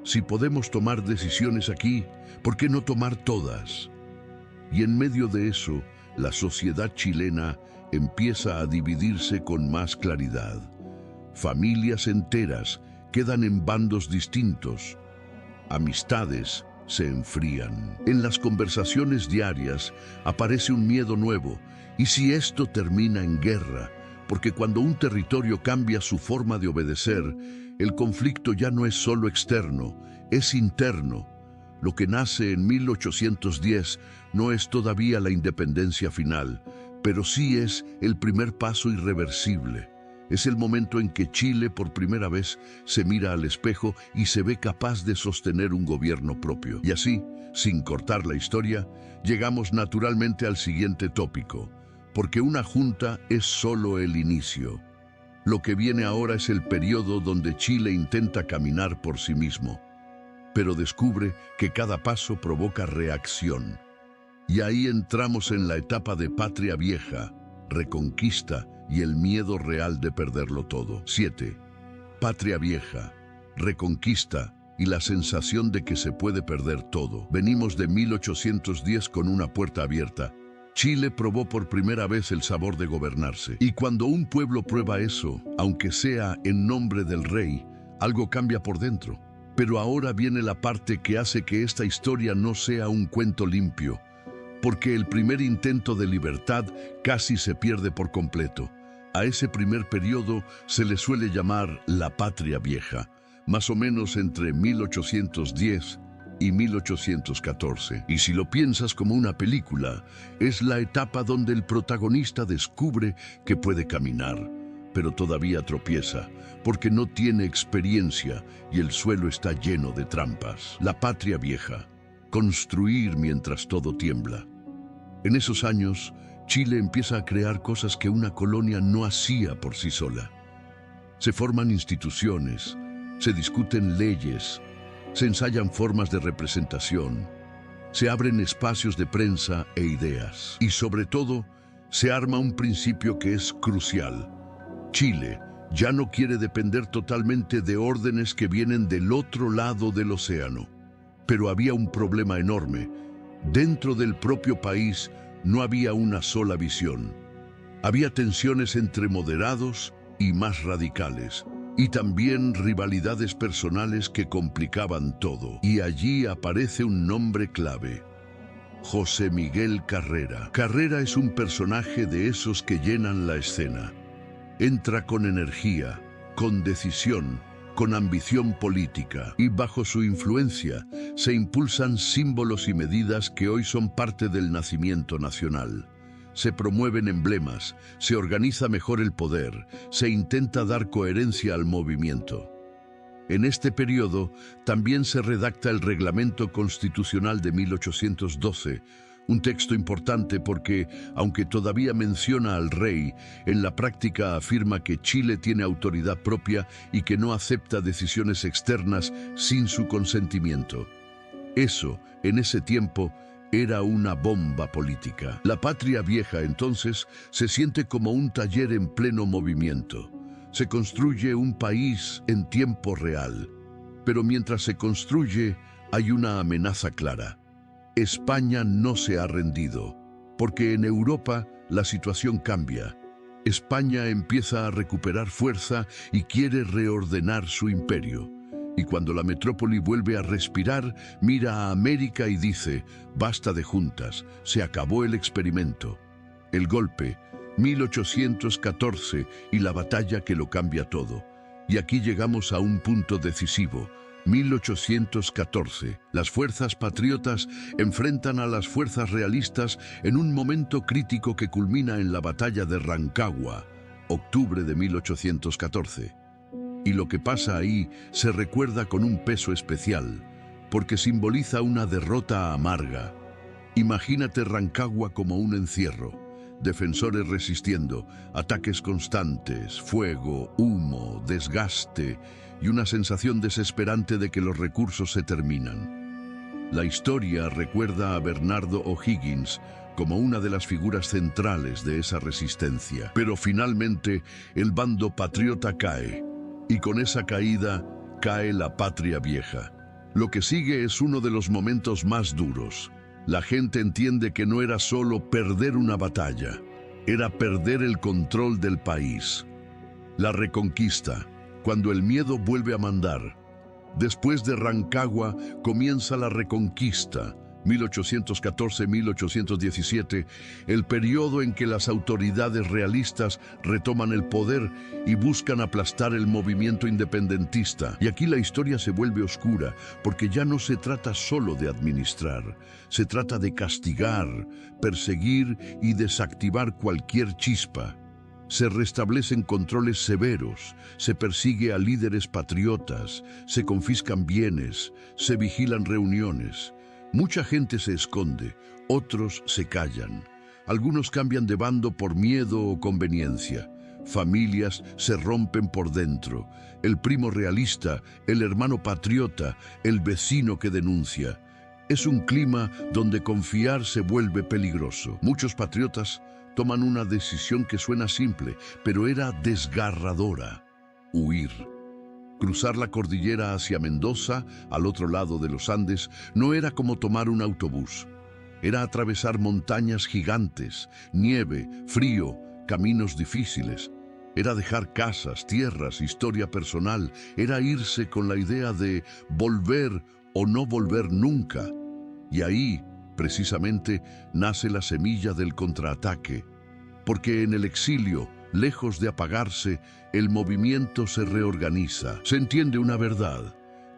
Si podemos tomar decisiones aquí, ¿por qué no tomar todas? Y en medio de eso, la sociedad chilena empieza a dividirse con más claridad. Familias enteras quedan en bandos distintos. Amistades se enfrían. En las conversaciones diarias aparece un miedo nuevo. ¿Y si esto termina en guerra? Porque cuando un territorio cambia su forma de obedecer, el conflicto ya no es solo externo, es interno. Lo que nace en 1810 no es todavía la independencia final, pero sí es el primer paso irreversible. Es el momento en que Chile por primera vez se mira al espejo y se ve capaz de sostener un gobierno propio. Y así, sin cortar la historia, llegamos naturalmente al siguiente tópico, porque una junta es solo el inicio. Lo que viene ahora es el periodo donde Chile intenta caminar por sí mismo, pero descubre que cada paso provoca reacción. Y ahí entramos en la etapa de patria vieja, reconquista y el miedo real de perderlo todo. 7. Patria vieja, reconquista y la sensación de que se puede perder todo. Venimos de 1810 con una puerta abierta. Chile probó por primera vez el sabor de gobernarse. Y cuando un pueblo prueba eso, aunque sea en nombre del rey, algo cambia por dentro. Pero ahora viene la parte que hace que esta historia no sea un cuento limpio, porque el primer intento de libertad casi se pierde por completo. A ese primer periodo se le suele llamar la Patria Vieja, más o menos entre 1810 y 1814. Y si lo piensas como una película, es la etapa donde el protagonista descubre que puede caminar, pero todavía tropieza, porque no tiene experiencia y el suelo está lleno de trampas. La patria vieja, construir mientras todo tiembla. En esos años, Chile empieza a crear cosas que una colonia no hacía por sí sola. Se forman instituciones, se discuten leyes, se ensayan formas de representación, se abren espacios de prensa e ideas. Y sobre todo, se arma un principio que es crucial. Chile ya no quiere depender totalmente de órdenes que vienen del otro lado del océano. Pero había un problema enorme. Dentro del propio país no había una sola visión. Había tensiones entre moderados y más radicales, y también rivalidades personales que complicaban todo. Y allí aparece un nombre clave: José Miguel Carrera. Carrera es un personaje de esos que llenan la escena. Entra con energía, con decisión, con ambición política, y bajo su influencia se impulsan símbolos y medidas que hoy son parte del nacimiento nacional. Se promueven emblemas, se organiza mejor el poder, se intenta dar coherencia al movimiento. En este periodo también se redacta el Reglamento Constitucional de 1812, un texto importante porque, aunque todavía menciona al rey, en la práctica afirma que Chile tiene autoridad propia y que no acepta decisiones externas sin su consentimiento. Eso, en ese tiempo, era una bomba política. La patria vieja, entonces, se siente como un taller en pleno movimiento. Se construye un país en tiempo real. Pero mientras se construye, hay una amenaza clara. España no se ha rendido, porque en Europa la situación cambia. España empieza a recuperar fuerza y quiere reordenar su imperio. Y cuando la metrópoli vuelve a respirar, mira a América y dice: basta de juntas, se acabó el experimento. El golpe, 1814, y la batalla que lo cambia todo. Y aquí llegamos a un punto decisivo. 1814. Las fuerzas patriotas enfrentan a las fuerzas realistas en un momento crítico que culmina en la batalla de Rancagua, octubre de 1814. Y lo que pasa ahí se recuerda con un peso especial, porque simboliza una derrota amarga. Imagínate Rancagua como un encierro, defensores resistiendo, ataques constantes, fuego, humo, desgaste y una sensación desesperante de que los recursos se terminan. La historia recuerda a Bernardo O'Higgins como una de las figuras centrales de esa resistencia. Pero finalmente el bando patriota cae. Y con esa caída, cae la patria vieja. Lo que sigue es uno de los momentos más duros. La gente entiende que no era solo perder una batalla, era perder el control del país. La reconquista, cuando el miedo vuelve a mandar. Después de Rancagua comienza la reconquista, 1814-1817, el periodo en que las autoridades realistas retoman el poder y buscan aplastar el movimiento independentista. Y aquí la historia se vuelve oscura, porque ya no se trata solo de administrar, se trata de castigar, perseguir y desactivar cualquier chispa. Se restablecen controles severos, se persigue a líderes patriotas, se confiscan bienes, se vigilan reuniones. Mucha gente se esconde, otros se callan. Algunos cambian de bando por miedo o conveniencia. Familias se rompen por dentro. El primo realista, el hermano patriota, el vecino que denuncia. Es un clima donde confiar se vuelve peligroso. Muchos patriotas toman una decisión que suena simple, pero era desgarradora: huir. Cruzar la cordillera hacia Mendoza, al otro lado de los Andes, no era como tomar un autobús. Era atravesar montañas gigantes, nieve, frío, caminos difíciles. Era dejar casas, tierras, historia personal. Era irse con la idea de volver o no volver nunca. Y ahí, precisamente, nace la semilla del contraataque. Porque en el exilio, lejos de apagarse, el movimiento se reorganiza. Se entiende una verdad: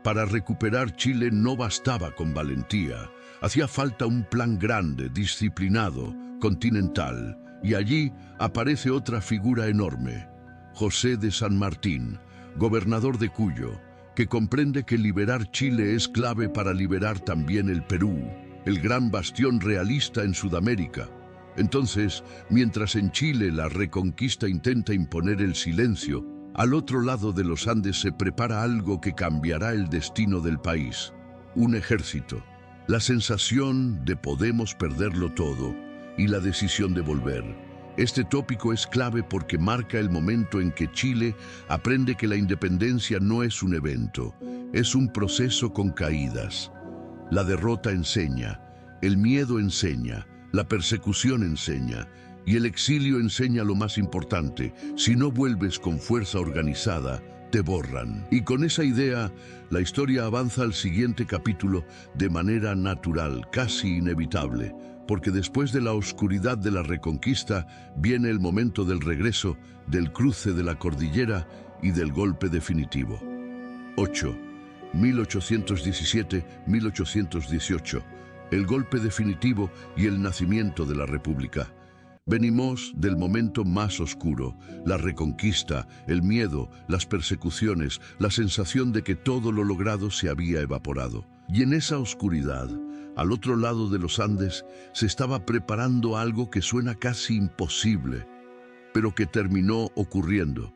Para recuperar Chile no bastaba con valentía. Hacía falta un plan grande, disciplinado, continental. Y allí aparece otra figura enorme, José de San Martín, gobernador de Cuyo, que comprende que liberar Chile es clave para liberar también el Perú, el gran bastión realista en Sudamérica. Entonces, mientras en Chile la Reconquista intenta imponer el silencio, al otro lado de los Andes se prepara algo que cambiará el destino del país: un ejército. La sensación de podemos perderlo todo y la decisión de volver. Este tópico es clave porque marca el momento en que Chile aprende que la independencia no es un evento, es un proceso con caídas. La derrota enseña, el miedo enseña, la persecución enseña, y el exilio enseña lo más importante: si no vuelves con fuerza organizada, te borran. Y con esa idea, la historia avanza al siguiente capítulo de manera natural, casi inevitable, porque después de la oscuridad de la Reconquista viene el momento del regreso, del cruce de la cordillera y del golpe definitivo. 8. 1817-1818. El golpe definitivo y el nacimiento de la República. Venimos del momento más oscuro, la Reconquista, el miedo, las persecuciones, la sensación de que todo lo logrado se había evaporado. Y en esa oscuridad, al otro lado de los Andes, se estaba preparando algo que suena casi imposible, pero que terminó ocurriendo.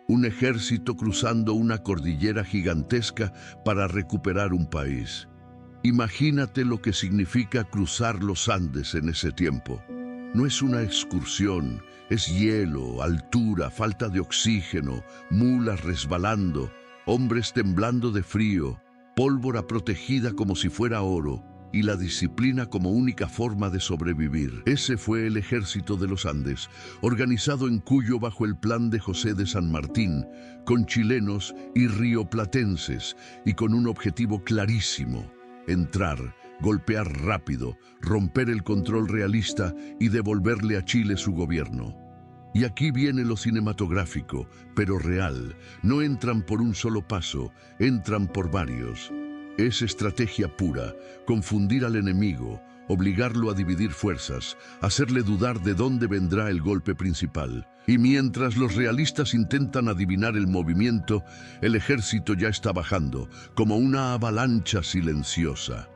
Un ejército cruzando una cordillera gigantesca para recuperar un país. Imagínate lo que significa cruzar los Andes en ese tiempo. No es una excursión, es hielo, altura, falta de oxígeno, mulas resbalando, hombres temblando de frío, pólvora protegida como si fuera oro, y la disciplina como única forma de sobrevivir. Ese fue el ejército de los Andes, organizado en Cuyo bajo el plan de José de San Martín, con chilenos y rioplatenses, y con un objetivo clarísimo: entrar, golpear rápido, romper el control realista y devolverle a Chile su gobierno. Y aquí viene lo cinematográfico, pero real. No entran por un solo paso, entran por varios. Es estrategia pura: confundir al enemigo, obligarlo a dividir fuerzas, hacerle dudar de dónde vendrá el golpe principal. Y mientras los realistas intentan adivinar el movimiento, el ejército ya está bajando, como una avalancha silenciosa.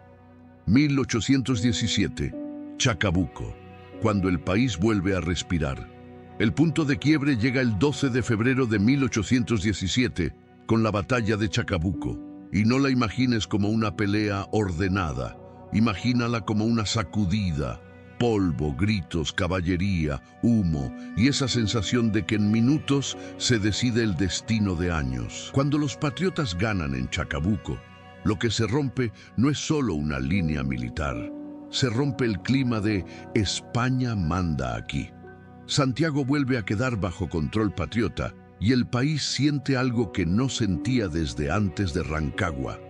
1817, Chacabuco, cuando el país vuelve a respirar. El punto de quiebre llega el 12 de febrero de 1817, con la batalla de Chacabuco. Y no la imagines como una pelea ordenada, imagínala como una sacudida. Polvo, gritos, caballería, humo y esa sensación de que en minutos se decide el destino de años. Cuando los patriotas ganan en Chacabuco, lo que se rompe no es solo una línea militar, se rompe el clima de España manda aquí. Santiago vuelve a quedar bajo control patriota y el país siente algo que no sentía desde antes de Rancagua: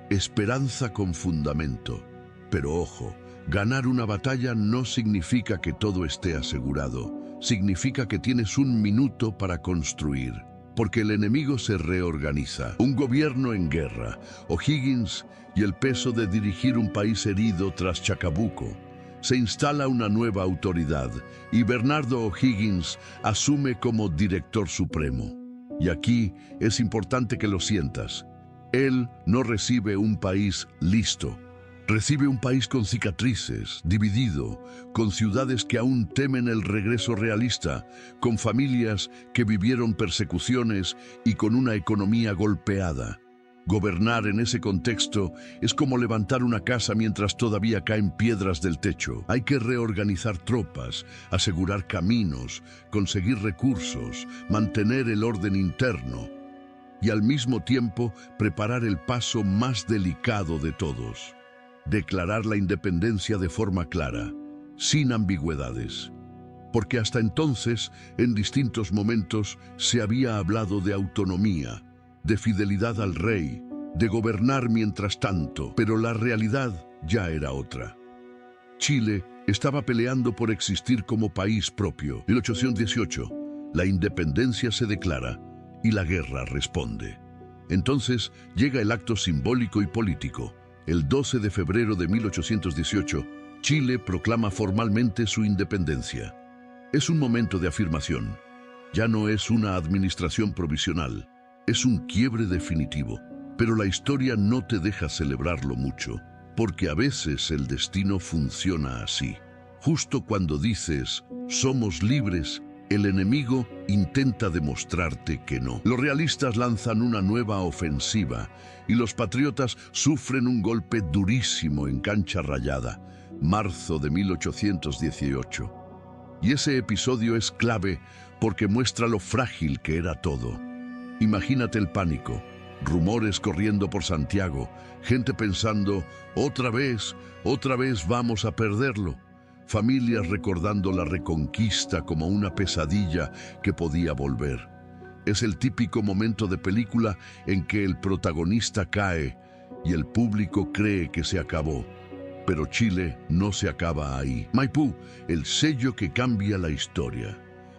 esperanza con fundamento. Pero ojo, ganar una batalla no significa que todo esté asegurado, significa que tienes un minuto para construir. Porque el enemigo se reorganiza. Un gobierno en guerra, O'Higgins y el peso de dirigir un país herido tras Chacabuco. Se instala una nueva autoridad y Bernardo O'Higgins asume como director supremo. Y aquí es importante que lo sientas. Él no recibe un país listo. Recibe un país con cicatrices, dividido, con ciudades que aún temen el regreso realista, con familias que vivieron persecuciones y con una economía golpeada. Gobernar en ese contexto es como levantar una casa mientras todavía caen piedras del techo. Hay que reorganizar tropas, asegurar caminos, conseguir recursos, mantener el orden interno y al mismo tiempo preparar el paso más delicado de todos: declarar la independencia de forma clara, sin ambigüedades. Porque hasta entonces, en distintos momentos, se había hablado de autonomía, de fidelidad al rey, de gobernar mientras tanto, pero la realidad ya era otra. Chile estaba peleando por existir como país propio. 1818, la independencia se declara y la guerra responde. Entonces llega el acto simbólico y político. El 12 de febrero de 1818, Chile proclama formalmente su independencia. Es un momento de afirmación. Ya no es una administración provisional, es un quiebre definitivo. Pero la historia no te deja celebrarlo mucho, porque a veces el destino funciona así. Justo cuando dices, somos libres, el enemigo intenta demostrarte que no. Los realistas lanzan una nueva ofensiva y los patriotas sufren un golpe durísimo en Cancha Rayada, marzo de 1818. Y ese episodio es clave porque muestra lo frágil que era todo. Imagínate el pánico, rumores corriendo por Santiago, gente pensando, otra vez vamos a perderlo. Familias recordando la reconquista como una pesadilla que podía volver. Es el típico momento de película en que el protagonista cae y el público cree que se acabó. Pero Chile no se acaba ahí. Maipú, el sello que cambia la historia.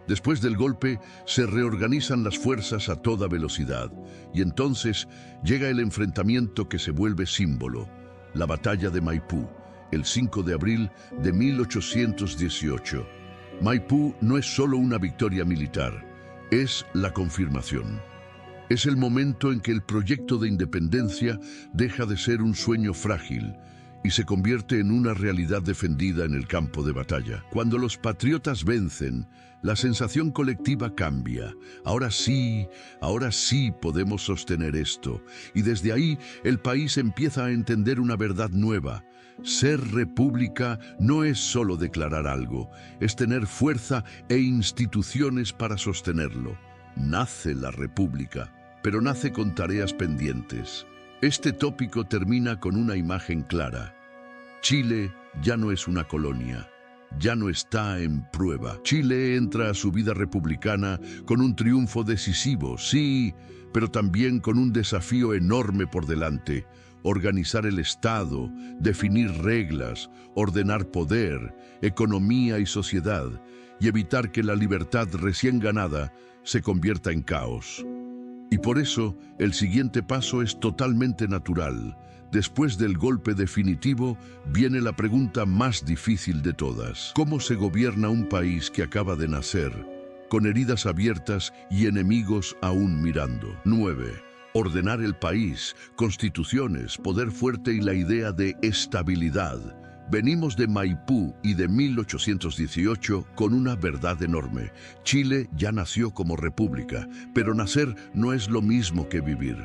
Después del golpe, se reorganizan las fuerzas a toda velocidad y entonces llega el enfrentamiento que se vuelve símbolo, la batalla de Maipú, el 5 de abril de 1818. Maipú no es solo una victoria militar, es la confirmación. Es el momento en que el proyecto de independencia deja de ser un sueño frágil y se convierte en una realidad defendida en el campo de batalla. Cuando los patriotas vencen, la sensación colectiva cambia. Ahora sí podemos sostener esto. Y desde ahí el país empieza a entender una verdad nueva. Ser república no es solo declarar algo, es tener fuerza e instituciones para sostenerlo. Nace la república, pero nace con tareas pendientes. Este tópico termina con una imagen clara. Chile ya no es una colonia, ya no está en prueba. Chile entra a su vida republicana con un triunfo decisivo, sí, pero también con un desafío enorme por delante. Organizar el Estado, definir reglas, ordenar poder, economía y sociedad, y evitar que la libertad recién ganada se convierta en caos. Y por eso, el siguiente paso es totalmente natural. Después del golpe definitivo, viene la pregunta más difícil de todas. ¿Cómo se gobierna un país que acaba de nacer, con heridas abiertas y enemigos aún mirando? 9. Ordenar el país, constituciones, poder fuerte y la idea de estabilidad. Venimos de Maipú y de 1818 con una verdad enorme. Chile ya nació como república, pero nacer no es lo mismo que vivir.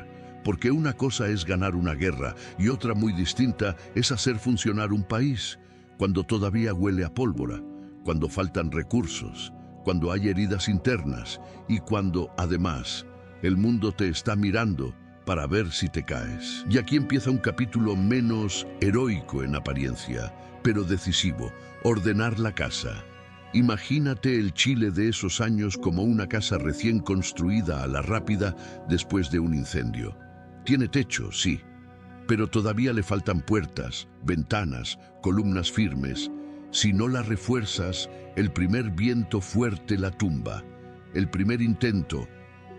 Porque una cosa es ganar una guerra y otra muy distinta es hacer funcionar un país, cuando todavía huele a pólvora, cuando faltan recursos, cuando hay heridas internas y cuando, además, el mundo te está mirando para ver si te caes. Y aquí empieza un capítulo menos heroico en apariencia, pero decisivo: ordenar la casa. Imagínate el Chile de esos años como una casa recién construida a la rápida después de un incendio. Tiene techo, sí, pero todavía le faltan puertas, ventanas, columnas firmes. Si no la refuerzas, el primer viento fuerte la tumba. El primer intento,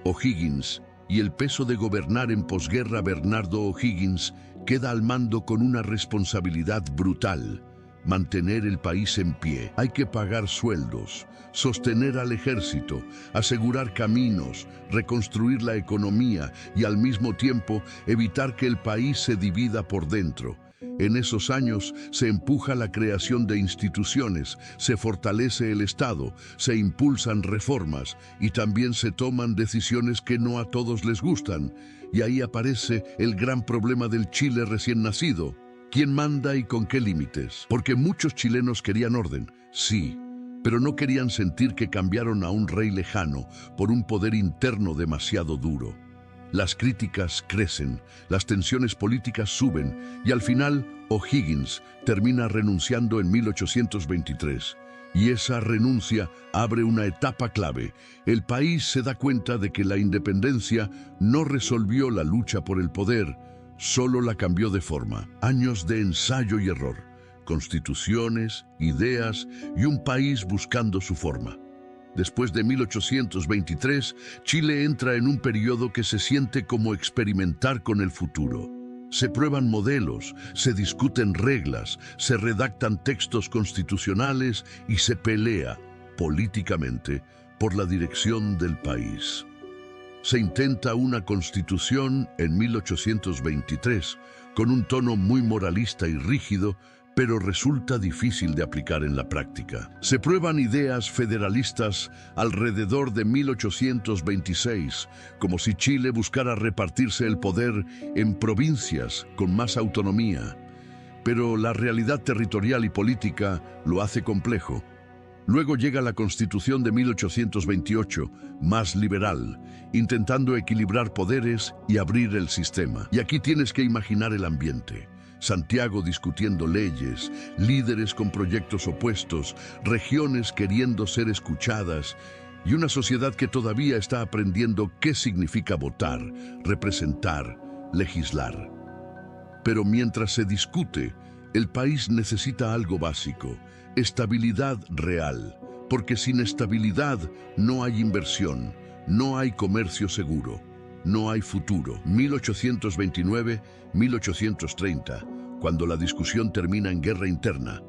O'Higgins, y el peso de gobernar en posguerra. Bernardo O'Higgins queda al mando con una responsabilidad brutal: mantener el país en pie. Hay que pagar sueldos, sostener al ejército, asegurar caminos, reconstruir la economía y al mismo tiempo evitar que el país se divida por dentro. En esos años se empuja la creación de instituciones, se fortalece el Estado, se impulsan reformas y también se toman decisiones que no a todos les gustan. Y ahí aparece el gran problema del Chile recién nacido. ¿Quién manda y con qué límites? Porque muchos chilenos querían orden, sí, pero no querían sentir que cambiaron a un rey lejano por un poder interno demasiado duro. Las críticas crecen, las tensiones políticas suben y al final O'Higgins termina renunciando en 1823. Y esa renuncia abre una etapa clave. El país se da cuenta de que la independencia no resolvió la lucha por el poder, solo la cambió de forma. Años de ensayo y error, constituciones, ideas y un país buscando su forma. Después de 1823, Chile entra en un periodo que se siente como experimentar con el futuro. Se prueban modelos, se discuten reglas, se redactan textos constitucionales y se pelea, políticamente, por la dirección del país. Se intenta una constitución en 1823, con un tono muy moralista y rígido, pero resulta difícil de aplicar en la práctica. Se prueban ideas federalistas alrededor de 1826, como si Chile buscara repartirse el poder en provincias con más autonomía. Pero la realidad territorial y política lo hace complejo. Luego llega la Constitución de 1828, más liberal, intentando equilibrar poderes y abrir el sistema. Y aquí tienes que imaginar el ambiente. Santiago discutiendo leyes, líderes con proyectos opuestos, regiones queriendo ser escuchadas y una sociedad que todavía está aprendiendo qué significa votar, representar, legislar. Pero mientras se discute, el país necesita algo básico: estabilidad real, porque sin estabilidad no hay inversión, no hay comercio seguro, no hay futuro. 1829-1830, cuando la discusión termina en guerra interna.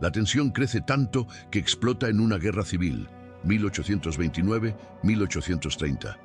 La tensión crece tanto que explota en una guerra civil, 1829-1830.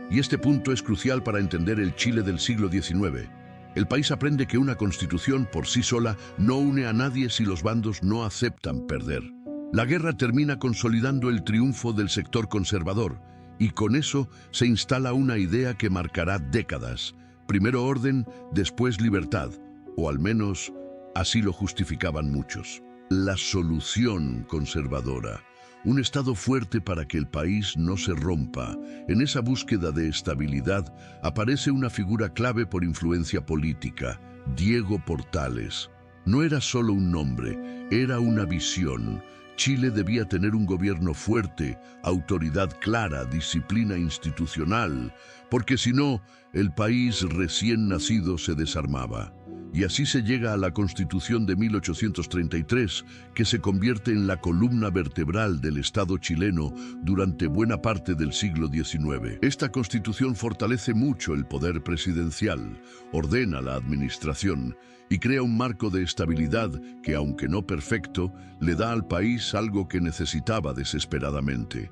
Y este punto es crucial para entender el Chile del siglo XIX. El país aprende que una constitución por sí sola no une a nadie si los bandos no aceptan perder. La guerra termina consolidando el triunfo del sector conservador, y con eso se instala una idea que marcará décadas. Primero orden, después libertad, o al menos así lo justificaban muchos. La solución conservadora. Un Estado fuerte para que el país no se rompa. En esa búsqueda de estabilidad aparece una figura clave por influencia política: Diego Portales. No era solo un nombre, era una visión. Chile debía tener un gobierno fuerte, autoridad clara, disciplina institucional, porque si no, el país recién nacido se desarmaba. Y así se llega a la Constitución de 1833, que se convierte en la columna vertebral del Estado chileno durante buena parte del siglo XIX. Esta Constitución fortalece mucho el poder presidencial, ordena la administración y crea un marco de estabilidad que, aunque no perfecto, le da al país algo que necesitaba desesperadamente: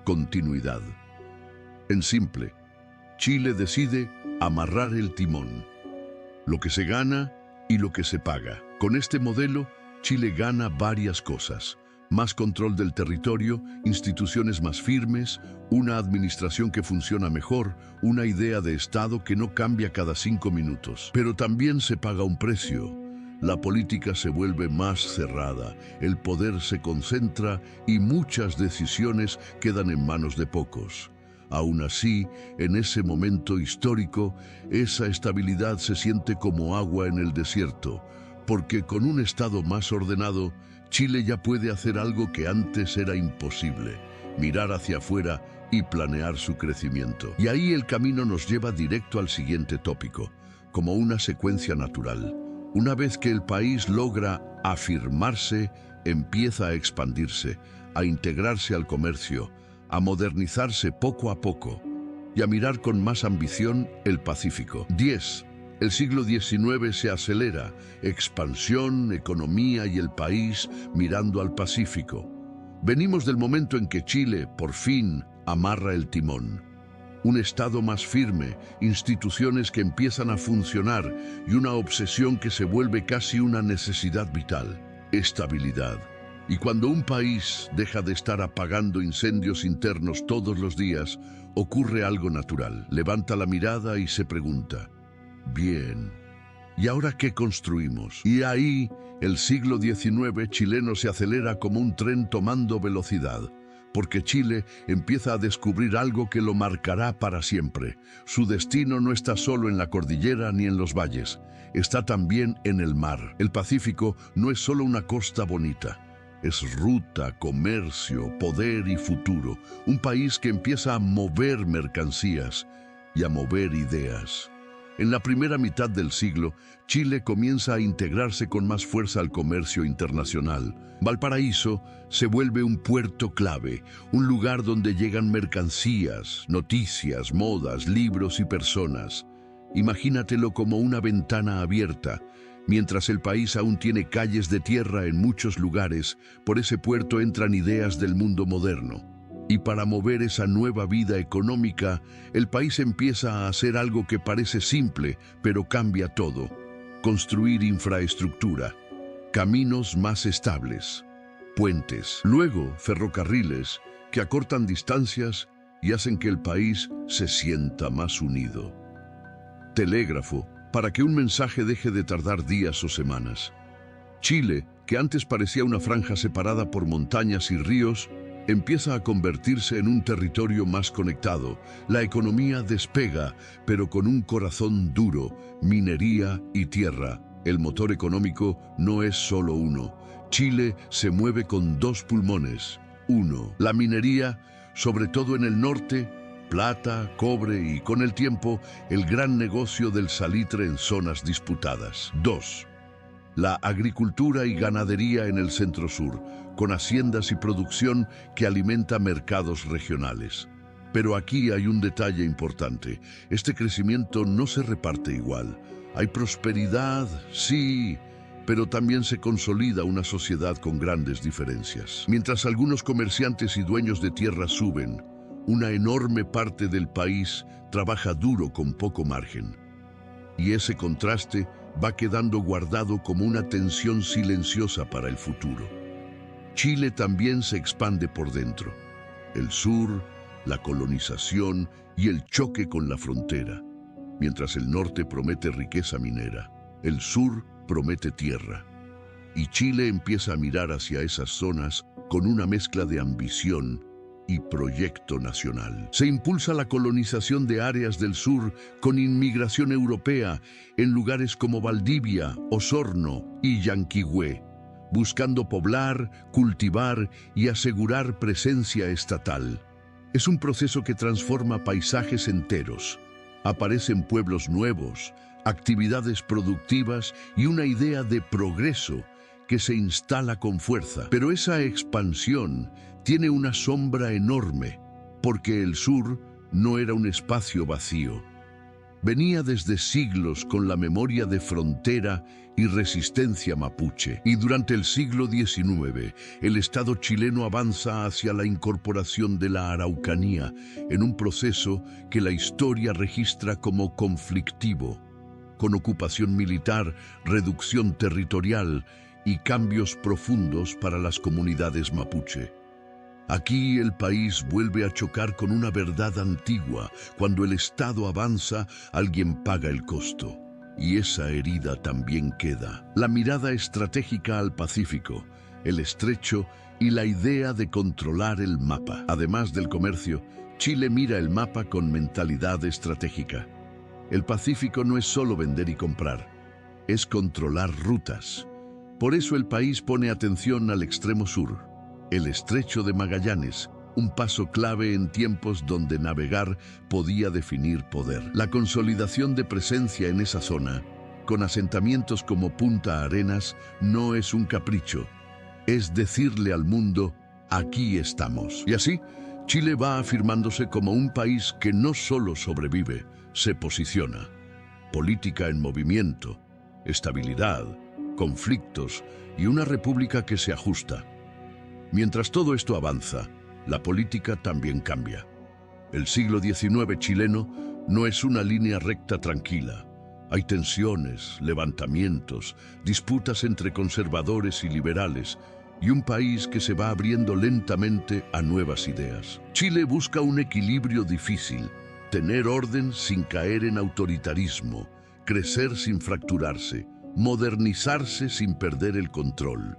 continuidad. En simple, Chile decide amarrar el timón. Lo que se gana y lo que se paga. Con este modelo, Chile gana varias cosas: más control del territorio, instituciones más firmes, una administración que funciona mejor, una idea de Estado que no cambia cada 5 minutos. Pero también se paga un precio. La política se vuelve más cerrada, el poder se concentra y muchas decisiones quedan en manos de pocos. Aún así, en ese momento histórico, esa estabilidad se siente como agua en el desierto, porque con un Estado más ordenado, Chile ya puede hacer algo que antes era imposible: mirar hacia afuera y planear su crecimiento. Y ahí el camino nos lleva directo al siguiente tópico, como una secuencia natural. Una vez que el país logra afirmarse, empieza a expandirse, a integrarse al comercio, a modernizarse poco a poco y a mirar con más ambición el Pacífico. 10. El siglo XIX se acelera: expansión, economía y el país mirando al Pacífico. Venimos del momento en que Chile, por fin, amarra el timón. Un Estado más firme, instituciones que empiezan a funcionar y una obsesión que se vuelve casi una necesidad vital: estabilidad. Y cuando un país deja de estar apagando incendios internos todos los días, ocurre algo natural. Levanta la mirada y se pregunta: bien, ¿y ahora qué construimos? Y ahí, el siglo XIX chileno se acelera como un tren tomando velocidad, porque Chile empieza a descubrir algo que lo marcará para siempre. Su destino no está solo en la cordillera ni en los valles, está también en el mar. El Pacífico no es solo una costa bonita. Es ruta, comercio, poder y futuro. Un país que empieza a mover mercancías y a mover ideas. En la primera mitad del siglo, Chile comienza a integrarse con más fuerza al comercio internacional. Valparaíso se vuelve un puerto clave, un lugar donde llegan mercancías, noticias, modas, libros y personas. Imagínatelo como una ventana abierta. Mientras el país aún tiene calles de tierra en muchos lugares, por ese puerto entran ideas del mundo moderno. Y para mover esa nueva vida económica, el país empieza a hacer algo que parece simple, pero cambia todo. Construir infraestructura, caminos más estables, puentes, luego ferrocarriles que acortan distancias y hacen que el país se sienta más unido. Telégrafo, para que un mensaje deje de tardar días o semanas. Chile, que antes parecía una franja separada por montañas y ríos, empieza a convertirse en un territorio más conectado. La economía despega, pero con un corazón duro, minería y tierra. El motor económico no es solo uno. Chile se mueve con dos pulmones. Uno, la minería, sobre todo en el norte, plata, cobre y, con el tiempo, el gran negocio del salitre en zonas disputadas. Dos, la agricultura y ganadería en el centro-sur, con haciendas y producción que alimenta mercados regionales. Pero aquí hay un detalle importante. Este crecimiento no se reparte igual. Hay prosperidad, sí, pero también se consolida una sociedad con grandes diferencias. Mientras algunos comerciantes y dueños de tierra suben, una enorme parte del país trabaja duro con poco margen. Y ese contraste va quedando guardado como una tensión silenciosa para el futuro. Chile también se expande por dentro. El sur, la colonización y el choque con la frontera. Mientras el norte promete riqueza minera, el sur promete tierra. Y Chile empieza a mirar hacia esas zonas con una mezcla de ambición y proyecto nacional. Se impulsa la colonización de áreas del sur con inmigración europea en lugares como Valdivia, Osorno y Yanquihue, buscando poblar, cultivar y asegurar presencia estatal. Es un proceso que transforma paisajes enteros. Aparecen pueblos nuevos, actividades productivas y una idea de progreso que se instala con fuerza. Pero esa expansión tiene una sombra enorme, porque el sur no era un espacio vacío. Venía desde siglos con la memoria de frontera y resistencia mapuche. Y durante el siglo XIX, el Estado chileno avanza hacia la incorporación de la Araucanía, en un proceso que la historia registra como conflictivo, con ocupación militar, reducción territorial y cambios profundos para las comunidades mapuche. Aquí el país vuelve a chocar con una verdad antigua. Cuando el Estado avanza, alguien paga el costo. Y esa herida también queda. La mirada estratégica al Pacífico, el estrecho y la idea de controlar el mapa. Además del comercio, Chile mira el mapa con mentalidad estratégica. El Pacífico no es solo vender y comprar, es controlar rutas. Por eso el país pone atención al extremo sur, el Estrecho de Magallanes, un paso clave en tiempos donde navegar podía definir poder. La consolidación de presencia en esa zona, con asentamientos como Punta Arenas, no es un capricho. Es decirle al mundo, aquí estamos. Y así, Chile va afirmándose como un país que no solo sobrevive, se posiciona. Política en movimiento, estabilidad, conflictos y una república que se ajusta. Mientras todo esto avanza, la política también cambia. El siglo XIX chileno no es una línea recta tranquila. Hay tensiones, levantamientos, disputas entre conservadores y liberales, y un país que se va abriendo lentamente a nuevas ideas. Chile busca un equilibrio difícil, tener orden sin caer en autoritarismo, crecer sin fracturarse, modernizarse sin perder el control.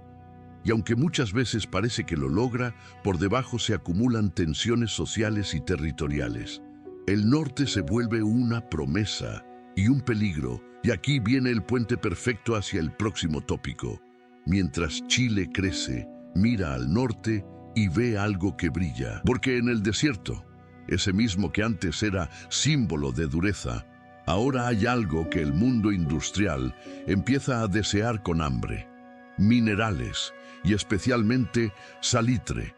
Y aunque muchas veces parece que lo logra, por debajo se acumulan tensiones sociales y territoriales. El norte se vuelve una promesa y un peligro, y aquí viene el puente perfecto hacia el próximo tópico. Mientras Chile crece, mira al norte y ve algo que brilla. Porque en el desierto, ese mismo que antes era símbolo de dureza, Ahora hay algo que el mundo industrial empieza a desear con hambre: minerales, y especialmente salitre.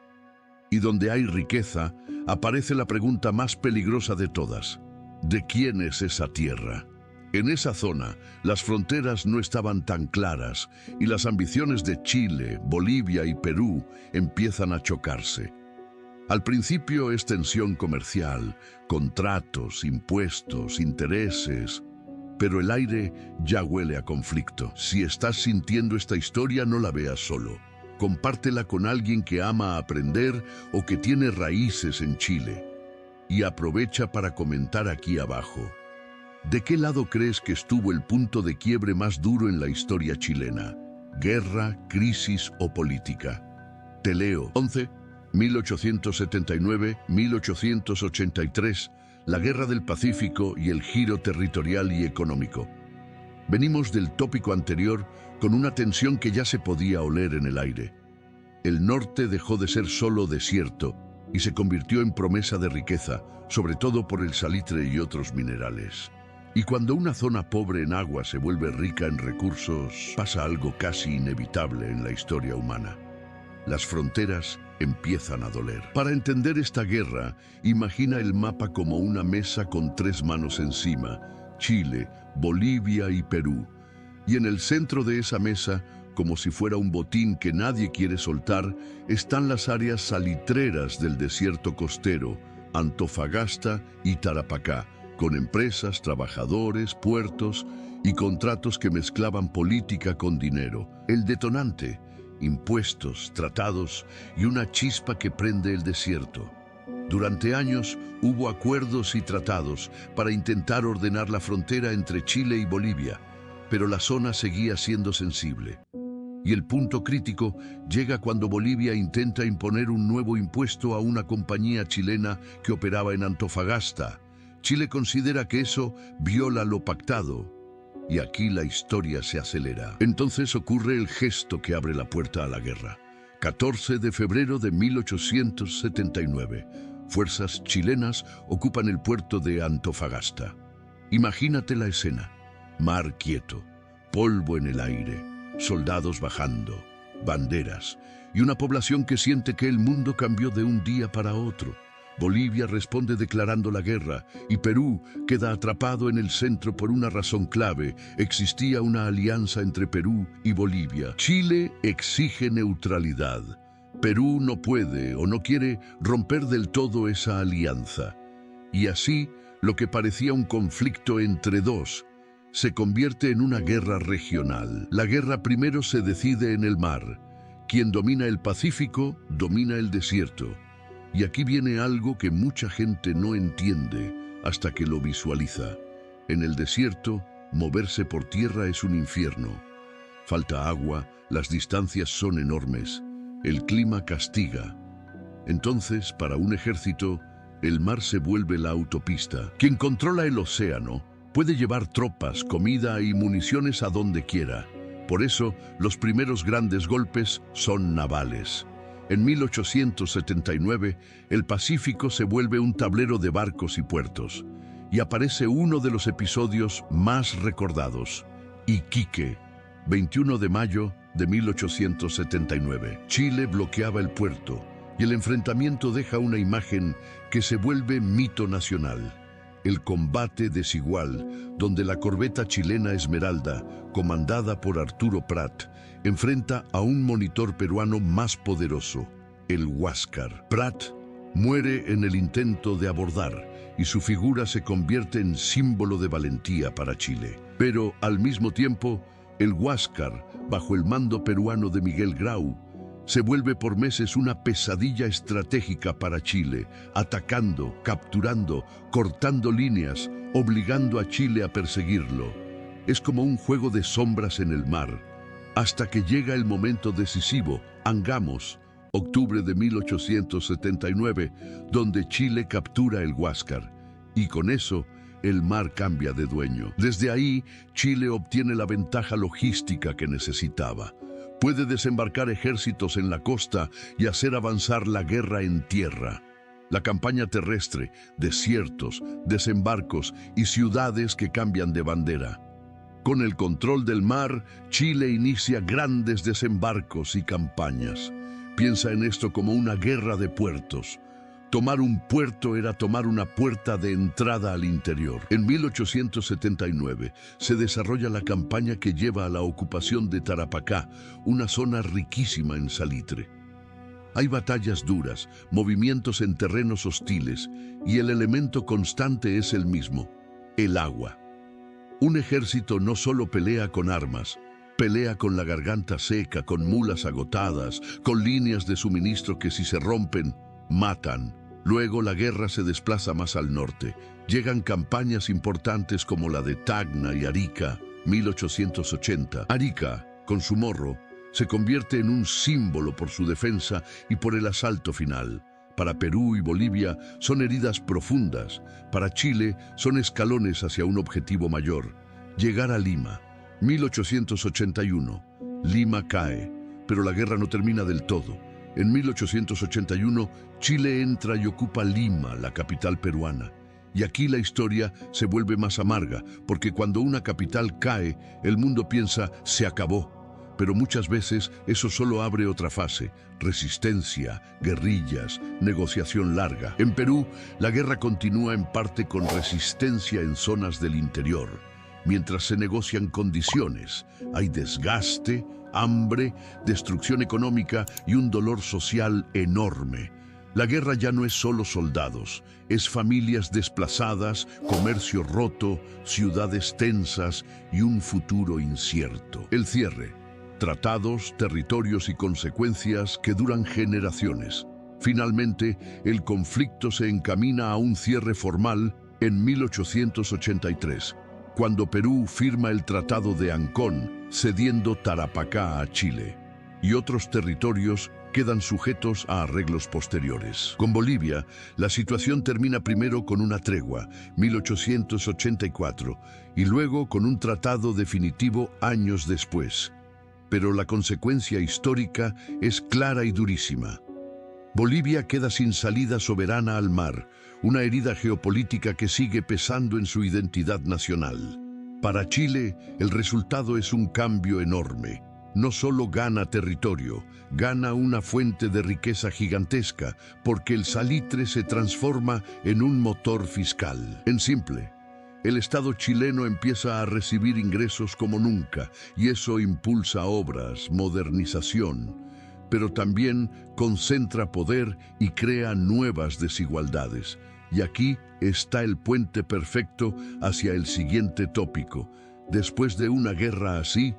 Y donde hay riqueza, aparece la pregunta más peligrosa de todas: ¿de quién es esa tierra? En esa zona, las fronteras no estaban tan claras y las ambiciones de Chile, Bolivia y Perú empiezan a chocarse. Al principio es tensión comercial, contratos, impuestos, intereses, pero el aire ya huele a conflicto. Si estás sintiendo esta historia, no la veas solo. Compártela con alguien que ama aprender o que tiene raíces en Chile. Y aprovecha para comentar aquí abajo: ¿de qué lado crees que estuvo el punto de quiebre más duro en la historia chilena? ¿Guerra, crisis o política? Te leo. 1879-1883, la Guerra del Pacífico y el giro territorial y económico. Venimos del tópico anterior con una tensión que ya se podía oler en el aire. El norte dejó de ser solo desierto y se convirtió en promesa de riqueza, sobre todo por el salitre y otros minerales. Y cuando una zona pobre en agua se vuelve rica en recursos, pasa algo casi inevitable en la historia humana: las fronteras empiezan a doler. Para entender esta guerra, imagina el mapa como una mesa con tres manos encima: Chile, Bolivia y Perú. Y en el centro de esa mesa, como si fuera un botín que nadie quiere soltar, están las áreas salitreras del desierto costero, Antofagasta y Tarapacá, con empresas, trabajadores, puertos y contratos que mezclaban política con dinero. El detonante: impuestos, tratados y una chispa que prende el desierto. Durante años hubo acuerdos y tratados para intentar ordenar la frontera entre Chile y Bolivia, pero la zona seguía siendo sensible. Y el punto crítico llega cuando Bolivia intenta imponer un nuevo impuesto a una compañía chilena que operaba en Antofagasta. Chile considera que eso viola lo pactado. Y aquí la historia se acelera. Entonces ocurre el gesto que abre la puerta a la guerra. 14 de febrero de 1879. Fuerzas chilenas ocupan el puerto de Antofagasta. Imagínate la escena: mar quieto, polvo en el aire, soldados bajando, banderas y una población que siente que el mundo cambió de un día para otro. Bolivia responde declarando la guerra y Perú queda atrapado en el centro por una razón clave: existía una alianza entre Perú y Bolivia. Chile exige neutralidad. Perú no puede o no quiere romper del todo esa alianza. Y así, lo que parecía un conflicto entre dos se convierte en una guerra regional. La guerra primero se decide en el mar. Quien domina el Pacífico, domina el desierto. Y aquí viene algo que mucha gente no entiende hasta que lo visualiza. En el desierto, moverse por tierra es un infierno. Falta agua, las distancias son enormes, el clima castiga. Entonces, para un ejército, el mar se vuelve la autopista. Quien controla el océano puede llevar tropas, comida y municiones a donde quiera. Por eso, los primeros grandes golpes son navales. En 1879, el Pacífico se vuelve un tablero de barcos y puertos, y aparece uno de los episodios más recordados: Iquique, 21 de mayo de 1879. Chile bloqueaba el puerto, y el enfrentamiento deja una imagen que se vuelve mito nacional: el combate desigual, donde la corbeta chilena Esmeralda, comandada por Arturo Prat, enfrenta a un monitor peruano más poderoso, el Huáscar. Prat muere en el intento de abordar y su figura se convierte en símbolo de valentía para Chile. Pero al mismo tiempo, el Huáscar, bajo el mando peruano de Miguel Grau, se vuelve por meses una pesadilla estratégica para Chile, atacando, capturando, cortando líneas, obligando a Chile a perseguirlo. Es como un juego de sombras en el mar, hasta que llega el momento decisivo, Angamos, octubre de 1879, donde Chile captura el Huáscar, y con eso el mar cambia de dueño. Desde ahí, Chile obtiene la ventaja logística que necesitaba. Puede desembarcar ejércitos en la costa y hacer avanzar la guerra en tierra. La campaña terrestre, desiertos, desembarcos y ciudades que cambian de bandera. Con el control del mar, Chile inicia grandes desembarcos y campañas. Piensa en esto como una guerra de puertos. Tomar un puerto era tomar una puerta de entrada al interior. En 1879 se desarrolla la campaña que lleva a la ocupación de Tarapacá, una zona riquísima en salitre. Hay batallas duras, movimientos en terrenos hostiles, y el elemento constante es el mismo: el agua. Un ejército no solo pelea con armas, pelea con la garganta seca, con mulas agotadas, con líneas de suministro que si se rompen, matan. Luego la guerra se desplaza más al norte. Llegan campañas importantes como la de Tacna y Arica, 1880. Arica, con su morro, se convierte en un símbolo por su defensa y por el asalto final. Para Perú y Bolivia son heridas profundas. Para Chile son escalones hacia un objetivo mayor: llegar a Lima. 1881. Lima cae, pero la guerra no termina del todo. En 1881, Chile entra y ocupa Lima, la capital peruana. Y aquí la historia se vuelve más amarga, porque cuando una capital cae, el mundo piensa: se acabó. Pero muchas veces eso solo abre otra fase: resistencia, guerrillas, negociación larga. En Perú, la guerra continúa en parte con resistencia en zonas del interior. Mientras se negocian condiciones, hay desgaste, hambre, destrucción económica y un dolor social enorme. La guerra ya no es solo soldados, es familias desplazadas, comercio roto, ciudades tensas y un futuro incierto. El cierre: tratados, territorios y consecuencias que duran generaciones. Finalmente, el conflicto se encamina a un cierre formal en 1883, cuando Perú firma el Tratado de Ancón, cediendo Tarapacá a Chile, y otros territorios quedan sujetos a arreglos posteriores. Con Bolivia, la situación termina primero con una tregua, 1884, y luego con un tratado definitivo años después. Pero la consecuencia histórica es clara y durísima. Bolivia queda sin salida soberana al mar, una herida geopolítica que sigue pesando en su identidad nacional. Para Chile, el resultado es un cambio enorme. No solo gana territorio, gana una fuente de riqueza gigantesca, porque el salitre se transforma en un motor fiscal. En simple, el Estado chileno empieza a recibir ingresos como nunca, y eso impulsa obras, modernización, pero también concentra poder y crea nuevas desigualdades. Y aquí está el puente perfecto hacia el siguiente tópico. Después de una guerra así,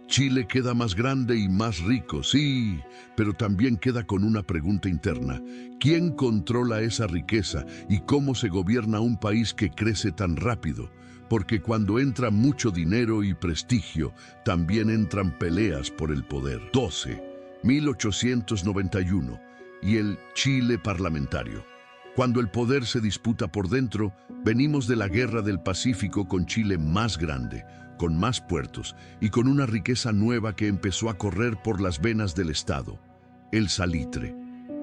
Chile queda más grande y más rico, sí, pero también queda con una pregunta interna: ¿quién controla esa riqueza y cómo se gobierna un país que crece tan rápido? Porque cuando entra mucho dinero y prestigio, también entran peleas por el poder. 1891, y el Chile parlamentario. Cuando el poder se disputa por dentro, venimos de la Guerra del Pacífico con Chile más grande, con más puertos y con una riqueza nueva que empezó a correr por las venas del Estado: el salitre.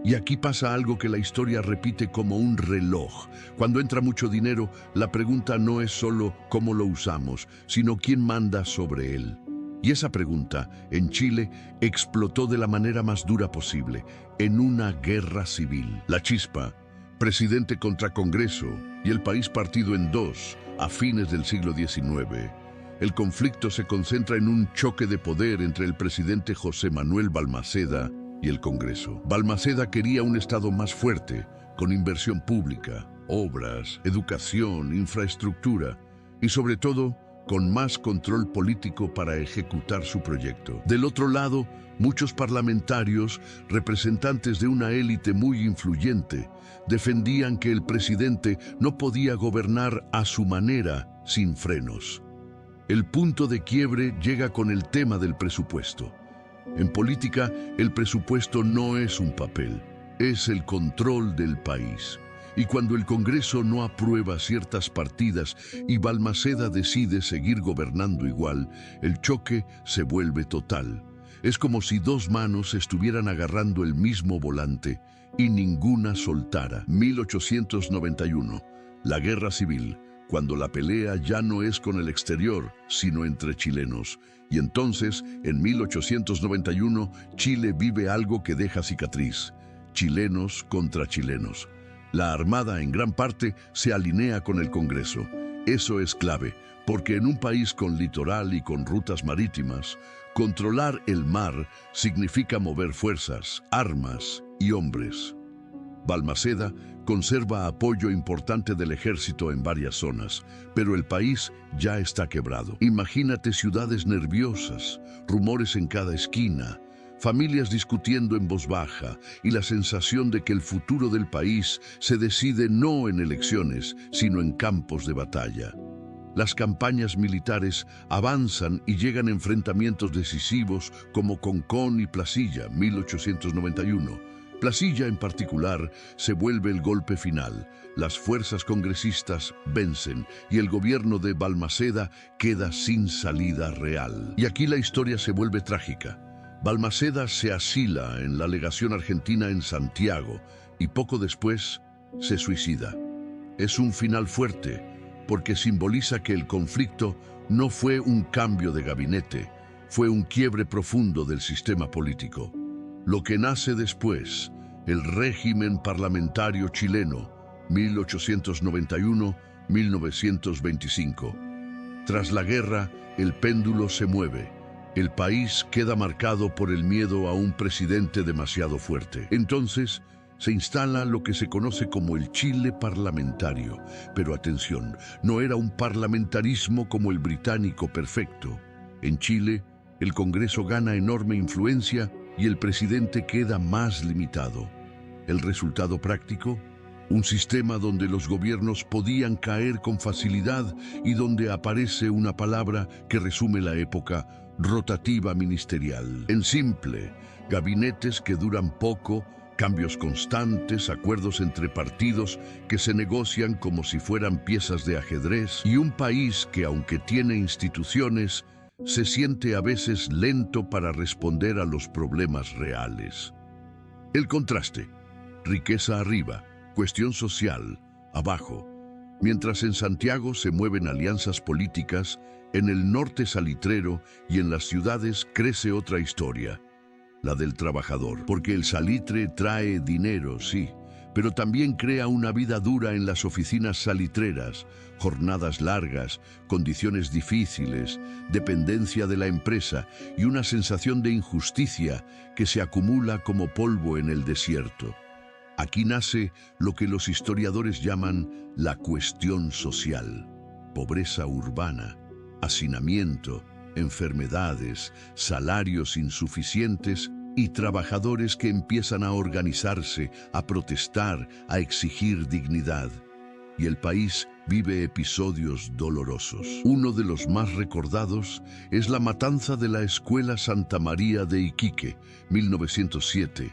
Y aquí pasa algo que la historia repite como un reloj. Cuando entra mucho dinero, la pregunta no es solo cómo lo usamos, sino quién manda sobre él. Y esa pregunta, en Chile, explotó de la manera más dura posible, en una guerra civil. La chispa: presidente contra Congreso, y el país partido en dos a fines del siglo XIX. El conflicto se concentra en un choque de poder entre el presidente José Manuel Balmaceda y el Congreso. Balmaceda quería un Estado más fuerte, con inversión pública, obras, educación, infraestructura y sobre todo, con más control político para ejecutar su proyecto. Del otro lado, muchos parlamentarios, representantes de una élite muy influyente, defendían que el presidente no podía gobernar a su manera, sin frenos. El punto de quiebre llega con el tema del presupuesto. En política, el presupuesto no es un papel, es el control del país. Y cuando el Congreso no aprueba ciertas partidas y Balmaceda decide seguir gobernando igual, el choque se vuelve total. Es como si dos manos estuvieran agarrando el mismo volante y ninguna soltara. 1891, la Guerra Civil, cuando la pelea ya no es con el exterior, sino entre chilenos. Y entonces, en 1891, Chile vive algo que deja cicatriz: chilenos contra chilenos. La Armada, en gran parte, se alinea con el Congreso. Eso es clave, porque en un país con litoral y con rutas marítimas, controlar el mar significa mover fuerzas, armas y hombres. Balmaceda conserva apoyo importante del ejército en varias zonas, pero el país ya está quebrado. Imagínate ciudades nerviosas, rumores en cada esquina, familias discutiendo en voz baja y la sensación de que el futuro del país se decide no en elecciones, sino en campos de batalla. Las campañas militares avanzan y llegan enfrentamientos decisivos como Concón y Placilla, 1891. Placilla, en particular, se vuelve el golpe final. Las fuerzas congresistas vencen y el gobierno de Balmaceda queda sin salida real. Y aquí la historia se vuelve trágica. Balmaceda se asila en la legación argentina en Santiago y poco después se suicida. Es un final fuerte porque simboliza que el conflicto no fue un cambio de gabinete, fue un quiebre profundo del sistema político. Lo que nace después, el régimen parlamentario chileno, 1891-1925. Tras la guerra, el péndulo se mueve. El país queda marcado por el miedo a un presidente demasiado fuerte. Entonces, se instala lo que se conoce como el Chile parlamentario. Pero atención, no era un parlamentarismo como el británico perfecto. En Chile, el Congreso gana enorme influencia y el presidente queda más limitado. ¿El resultado práctico? Un sistema donde los gobiernos podían caer con facilidad y donde aparece una palabra que resume la época: rotativa ministerial. En simple, gabinetes que duran poco, cambios constantes, acuerdos entre partidos que se negocian como si fueran piezas de ajedrez, y un país que, aunque tiene instituciones, se siente a veces lento para responder a los problemas reales. El contraste: riqueza arriba, cuestión social abajo. Mientras en Santiago se mueven alianzas políticas, en el norte salitrero y en las ciudades crece otra historia, la del trabajador. Porque el salitre trae dinero, sí, pero también crea una vida dura en las oficinas salitreras, jornadas largas, condiciones difíciles, dependencia de la empresa y una sensación de injusticia que se acumula como polvo en el desierto. Aquí nace lo que los historiadores llaman la cuestión social: pobreza urbana, hacinamiento, enfermedades, salarios insuficientes y trabajadores que empiezan a organizarse, a protestar, a exigir dignidad. Y el país vive episodios dolorosos. Uno de los más recordados es la matanza de la Escuela Santa María de Iquique, 1907,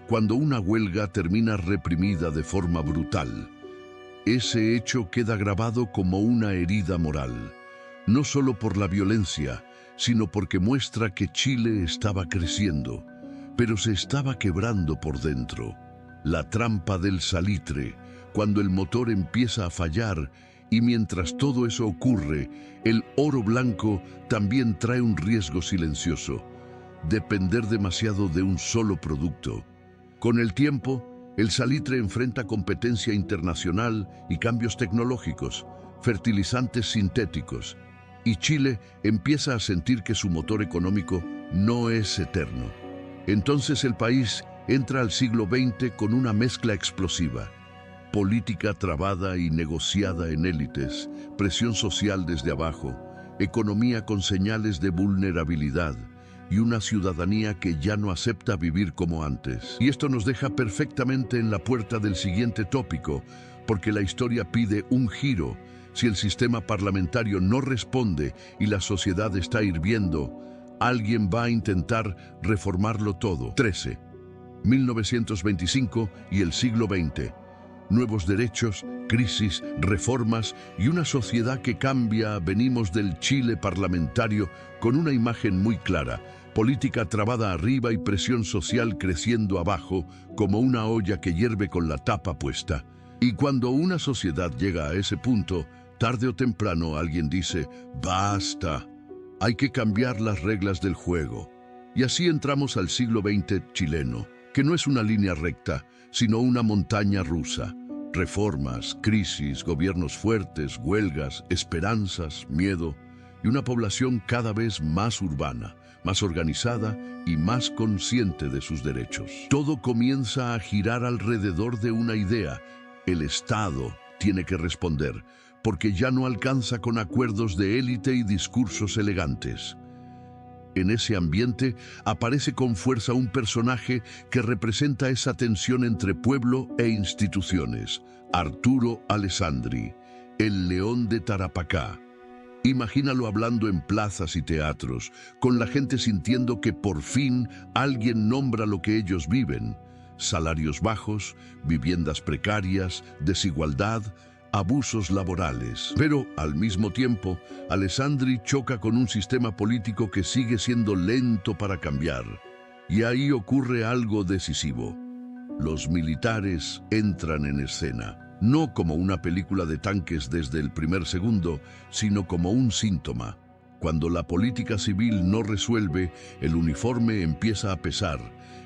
cuando una huelga termina reprimida de forma brutal. Ese hecho queda grabado como una herida moral, no solo por la violencia, sino porque muestra que Chile estaba creciendo, pero se estaba quebrando por dentro. La trampa del salitre, cuando el motor empieza a fallar, y mientras todo eso ocurre, el oro blanco también trae un riesgo silencioso: depender demasiado de un solo producto. Con el tiempo, el salitre enfrenta competencia internacional y cambios tecnológicos, fertilizantes sintéticos, y Chile empieza a sentir que su motor económico no es eterno. Entonces el país entra al siglo XX con una mezcla explosiva: política trabada y negociada en élites, presión social desde abajo, economía con señales de vulnerabilidad y una ciudadanía que ya no acepta vivir como antes. Y esto nos deja perfectamente en la puerta del siguiente tópico, porque la historia pide un giro. Si el sistema parlamentario no responde y la sociedad está hirviendo, alguien va a intentar reformarlo todo. 13. 1925 y el siglo XX. Nuevos derechos, crisis, reformas y una sociedad que cambia. Venimos del Chile parlamentario con una imagen muy clara: política trabada arriba y presión social creciendo abajo, como una olla que hierve con la tapa puesta. Y cuando una sociedad llega a ese punto, tarde o temprano alguien dice: basta, hay que cambiar las reglas del juego. Y así entramos al siglo XX chileno, que no es una línea recta, sino una montaña rusa. Reformas, crisis, gobiernos fuertes, huelgas, esperanzas, miedo y una población cada vez más urbana, más organizada y más consciente de sus derechos. Todo comienza a girar alrededor de una idea: el Estado tiene que responder, porque ya no alcanza con acuerdos de élite y discursos elegantes. En ese ambiente aparece con fuerza un personaje que representa esa tensión entre pueblo e instituciones: Arturo Alessandri, el León de Tarapacá. Imagínalo hablando en plazas y teatros, con la gente sintiendo que por fin alguien nombra lo que ellos viven: salarios bajos, viviendas precarias, desigualdad, abusos laborales. Pero, al mismo tiempo, Alessandri choca con un sistema político que sigue siendo lento para cambiar. Y ahí ocurre algo decisivo. Los militares entran en escena, no como una película de tanques desde el primer segundo, sino como un síntoma. Cuando la política civil no resuelve, el uniforme empieza a pesar.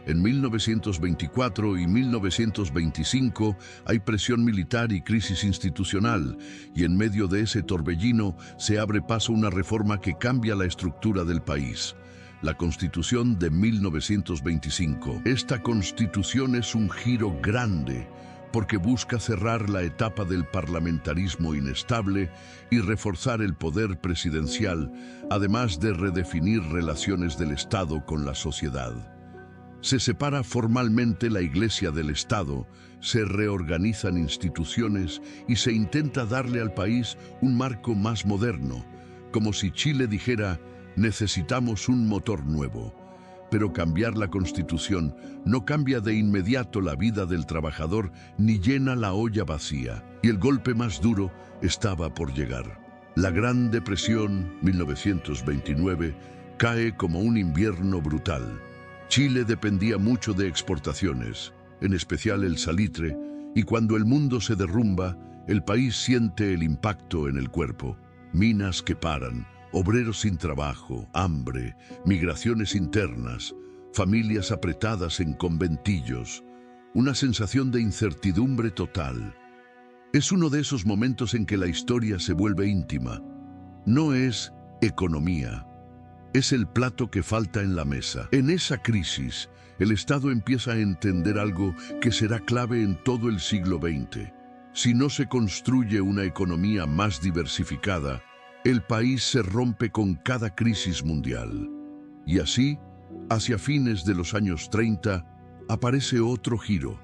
En 1924 y 1925 hay presión militar y crisis institucional, y en medio de ese torbellino se abre paso una reforma que cambia la estructura del país: la Constitución de 1925. Esta Constitución es un giro grande, porque busca cerrar la etapa del parlamentarismo inestable y reforzar el poder presidencial, además de redefinir relaciones del Estado con la sociedad. Se separa formalmente la Iglesia del Estado, se reorganizan instituciones y se intenta darle al país un marco más moderno, como si Chile dijera: necesitamos un motor nuevo. Pero cambiar la Constitución no cambia de inmediato la vida del trabajador ni llena la olla vacía. Y el golpe más duro estaba por llegar. La Gran Depresión, 1929, cae como un invierno brutal. Chile dependía mucho de exportaciones, en especial el salitre, y cuando el mundo se derrumba, el país siente el impacto en el cuerpo. Minas que paran, obreros sin trabajo, hambre, migraciones internas, familias apretadas en conventillos, una sensación de incertidumbre total. Es uno de esos momentos en que la historia se vuelve íntima. No es economía, es el plato que falta en la mesa. En esa crisis, el Estado empieza a entender algo que será clave en todo el siglo XX. Si no se construye una economía más diversificada, el país se rompe con cada crisis mundial. Y así, hacia fines de los años 30, aparece otro giro: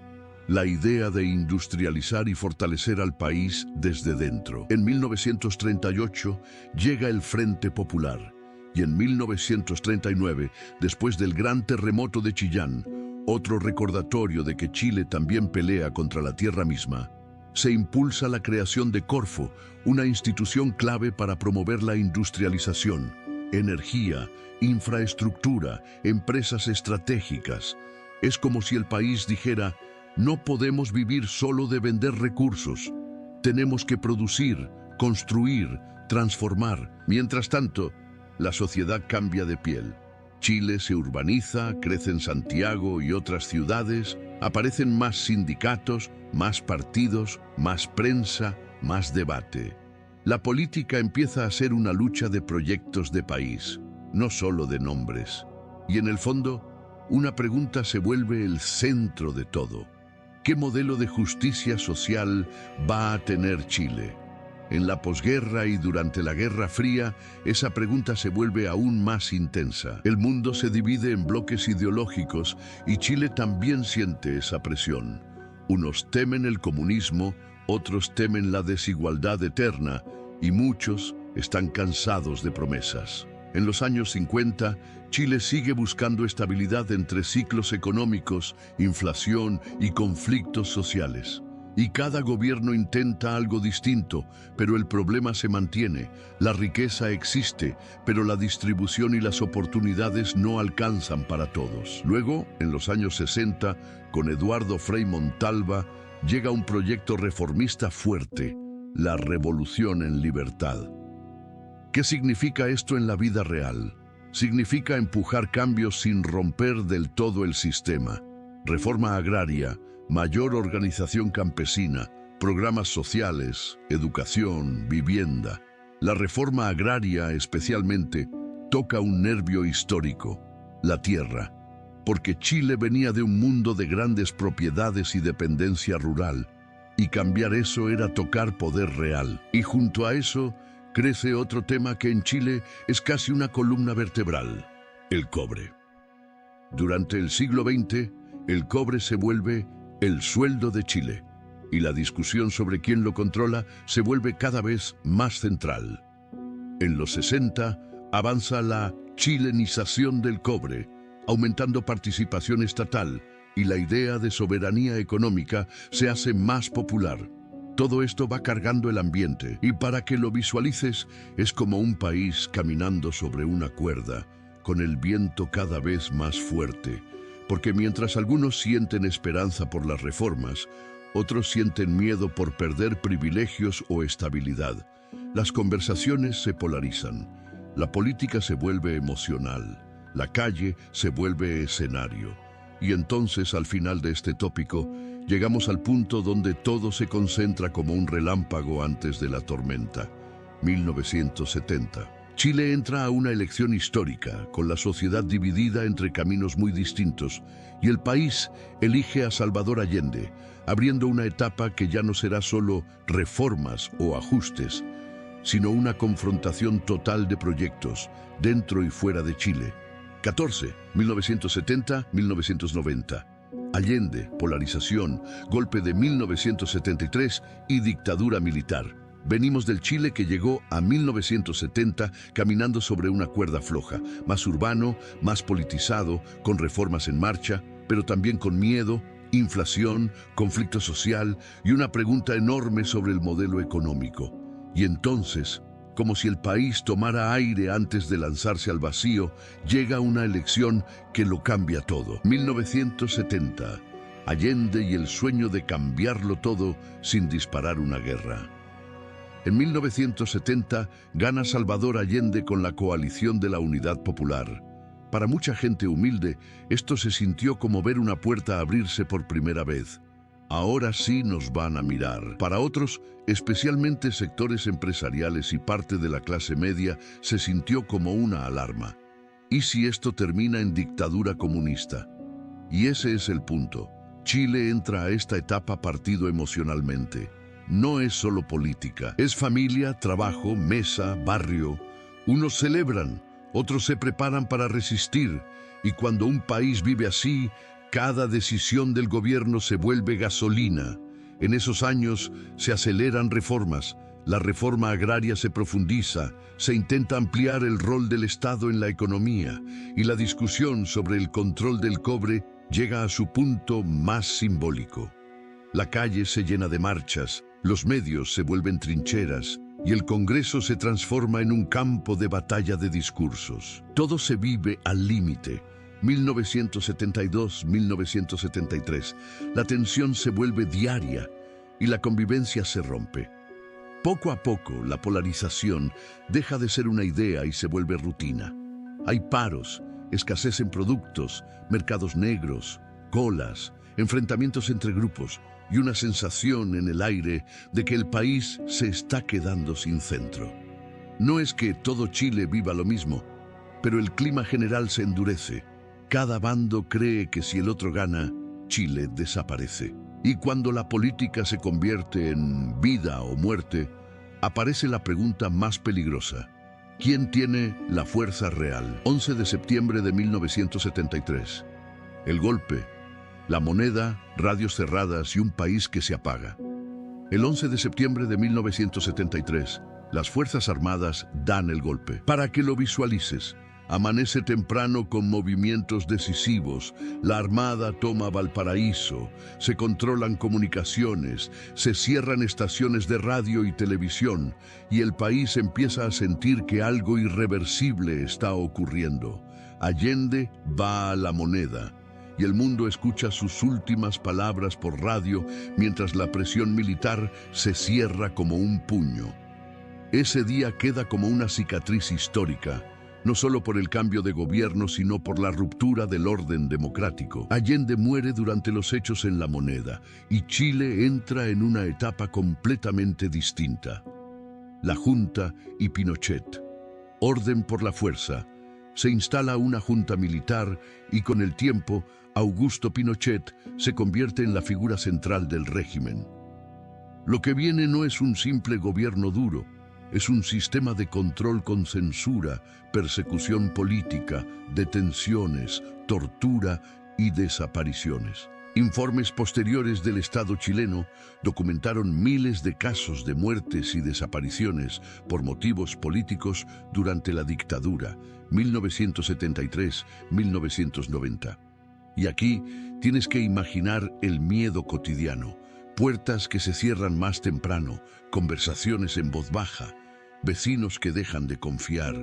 la idea de industrializar y fortalecer al país desde dentro. En 1938 llega el Frente Popular, y en 1939, después del gran terremoto de Chillán, otro recordatorio de que Chile también pelea contra la tierra misma, se impulsa la creación de Corfo, una institución clave para promover la industrialización, energía, infraestructura, empresas estratégicas. Es como si el país dijera: no podemos vivir solo de vender recursos. Tenemos que producir, construir, transformar. Mientras tanto, la sociedad cambia de piel. Chile se urbaniza, crece en Santiago y otras ciudades, aparecen más sindicatos, más partidos, más prensa, más debate. La política empieza a ser una lucha de proyectos de país, no solo de nombres. Y en el fondo, una pregunta se vuelve el centro de todo: ¿qué modelo de justicia social va a tener Chile? En la posguerra y durante la Guerra Fría, esa pregunta se vuelve aún más intensa. El mundo se divide en bloques ideológicos y Chile también siente esa presión. Unos temen el comunismo, otros temen la desigualdad eterna, y muchos están cansados de promesas. En los años 50, Chile sigue buscando estabilidad entre ciclos económicos, inflación y conflictos sociales. Y cada gobierno intenta algo distinto, pero el problema se mantiene. La riqueza existe, pero la distribución y las oportunidades no alcanzan para todos. Luego, en los años 60, con Eduardo Frei Montalva, llega un proyecto reformista fuerte, la Revolución en Libertad. ¿Qué significa esto en la vida real? Significa empujar cambios sin romper del todo el sistema. Reforma agraria, mayor organización campesina, programas sociales, educación, vivienda. La reforma agraria, especialmente, toca un nervio histórico, la tierra, porque Chile venía de un mundo de grandes propiedades y dependencia rural, y cambiar eso era tocar poder real. Y junto a eso, crece otro tema que en Chile es casi una columna vertebral, el cobre. Durante el siglo XX, el cobre se vuelve el sueldo de Chile, y la discusión sobre quién lo controla se vuelve cada vez más central. En los 60 avanza la chilenización del cobre, aumentando participación estatal, y la idea de soberanía económica se hace más popular. Todo esto va cargando el ambiente, y para que lo visualices, es como un país caminando sobre una cuerda, con el viento cada vez más fuerte, porque mientras algunos sienten esperanza por las reformas, otros sienten miedo por perder privilegios o estabilidad. Las conversaciones se polarizan, la política se vuelve emocional, la calle se vuelve escenario. Y entonces, al final de este tópico, llegamos al punto donde todo se concentra como un relámpago antes de la tormenta. 1970. Chile entra a una elección histórica, con la sociedad dividida entre caminos muy distintos, y el país elige a Salvador Allende, abriendo una etapa que ya no será solo reformas o ajustes, sino una confrontación total de proyectos, dentro y fuera de Chile. 14. 1970-1990. Allende, polarización, golpe de 1973 y dictadura militar. Venimos del Chile que llegó a 1970 caminando sobre una cuerda floja, más urbano, más politizado, con reformas en marcha, pero también con miedo, inflación, conflicto social y una pregunta enorme sobre el modelo económico. Y entonces, como si el país tomara aire antes de lanzarse al vacío, llega una elección que lo cambia todo. 1970. Allende y el sueño de cambiarlo todo sin disparar una guerra. En 1970 gana Salvador Allende con la coalición de la Unidad Popular. Para mucha gente humilde, esto se sintió como ver una puerta abrirse por primera vez. Ahora sí nos van a mirar. Para otros, especialmente sectores empresariales y parte de la clase media, se sintió como una alarma. ¿Y si esto termina en dictadura comunista? Y ese es el punto. Chile entra a esta etapa partido emocionalmente. No es solo política, es familia, trabajo, mesa, barrio. Unos celebran, otros se preparan para resistir, y cuando un país vive así, cada decisión del gobierno se vuelve gasolina. En esos años se aceleran reformas, la reforma agraria se profundiza, se intenta ampliar el rol del Estado en la economía, y la discusión sobre el control del cobre llega a su punto más simbólico. La calle se llena de marchas, los medios se vuelven trincheras, y el Congreso se transforma en un campo de batalla de discursos. Todo se vive al límite. 1972-1973. La tensión se vuelve diaria y la convivencia se rompe. Poco a poco, la polarización deja de ser una idea y se vuelve rutina. Hay paros, escasez en productos, mercados negros, colas, enfrentamientos entre grupos y una sensación en el aire de que el país se está quedando sin centro. No es que todo Chile viva lo mismo, pero el clima general se endurece. Cada bando cree que si el otro gana, Chile desaparece. Y cuando la política se convierte en vida o muerte, aparece la pregunta más peligrosa. ¿Quién tiene la fuerza real? 11 de septiembre de 1973. El golpe, la moneda, radios cerradas y un país que se apaga. El 11 de septiembre de 1973, las Fuerzas Armadas dan el golpe. Para que lo visualices, Amanece temprano con movimientos decisivos, la Armada toma Valparaíso, se controlan comunicaciones, se cierran estaciones de radio y televisión y el país empieza a sentir que algo irreversible está ocurriendo. Allende va a La Moneda y el mundo escucha sus últimas palabras por radio mientras la presión militar se cierra como un puño. Ese día queda como una cicatriz histórica, no solo por el cambio de gobierno, sino por la ruptura del orden democrático. Allende muere durante los hechos en La Moneda y Chile entra en una etapa completamente distinta. La Junta y Pinochet. Orden por la fuerza. Se instala una junta militar y con el tiempo, Augusto Pinochet se convierte en la figura central del régimen. Lo que viene no es un simple gobierno duro, es un sistema de control con censura, persecución política, detenciones, tortura y desapariciones. Informes posteriores del Estado chileno documentaron miles de casos de muertes y desapariciones por motivos políticos durante la dictadura, 1973-1990. Y aquí tienes que imaginar el miedo cotidiano, puertas que se cierran más temprano, conversaciones en voz baja, vecinos que dejan de confiar,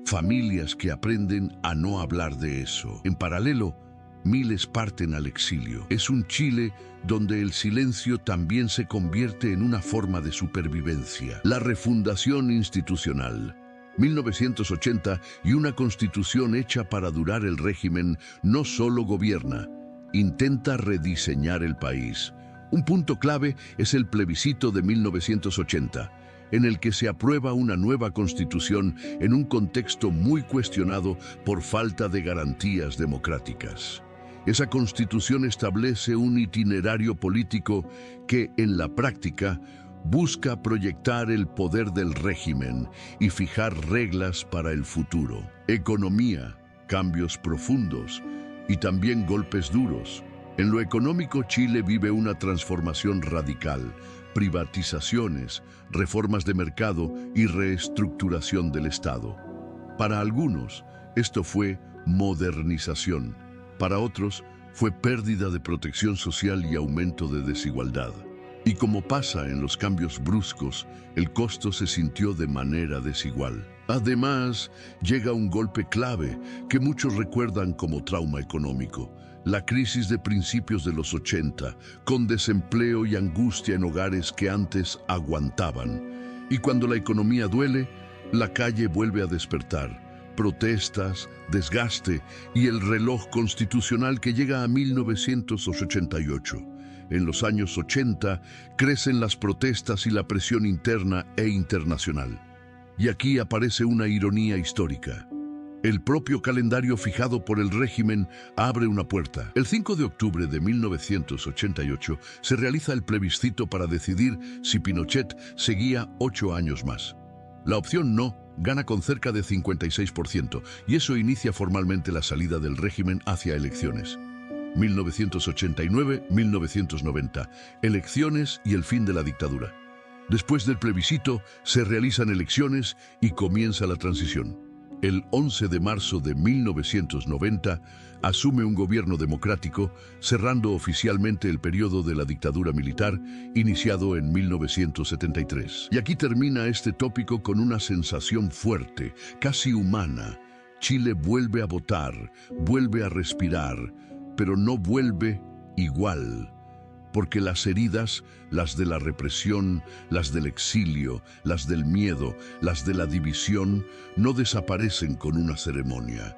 familias que aprenden a no hablar de eso. En paralelo, miles parten al exilio. Es un Chile donde el silencio también se convierte en una forma de supervivencia. La refundación institucional, 1980, y una constitución hecha para durar el régimen no solo gobierna, intenta rediseñar el país. Un punto clave es el plebiscito de 1980, en el que se aprueba una nueva constitución en un contexto muy cuestionado por falta de garantías democráticas. Esa constitución establece un itinerario político que, en la práctica, busca proyectar el poder del régimen y fijar reglas para el futuro. Economía, cambios profundos y también golpes duros. En lo económico, Chile vive una transformación radical, privatizaciones, reformas de mercado y reestructuración del Estado. Para algunos, esto fue modernización. Para otros, fue pérdida de protección social y aumento de desigualdad. Y como pasa en los cambios bruscos, el costo se sintió de manera desigual. Además, llega un golpe clave que muchos recuerdan como trauma económico. La crisis de principios de los 80, con desempleo y angustia en hogares que antes aguantaban. Y cuando la economía duele, la calle vuelve a despertar. Protestas, desgaste y el reloj constitucional que llega a 1988. En los años 80 crecen las protestas y la presión interna e internacional. Y aquí aparece una ironía histórica. El propio calendario fijado por el régimen abre una puerta. El 5 de octubre de 1988 se realiza el plebiscito para decidir si Pinochet seguía 8 años más. La opción no gana con cerca de 56% y eso inicia formalmente la salida del régimen hacia elecciones. 1989-1990, elecciones y el fin de la dictadura. Después del plebiscito se realizan elecciones y comienza la transición. El 11 de marzo de 1990 asume un gobierno democrático, cerrando oficialmente el periodo de la dictadura militar, iniciado en 1973. Y aquí termina este tópico con una sensación fuerte, casi humana. Chile vuelve a votar, vuelve a respirar, pero no vuelve igual. Porque las heridas, las de la represión, las del exilio, las del miedo, las de la división, no desaparecen con una ceremonia.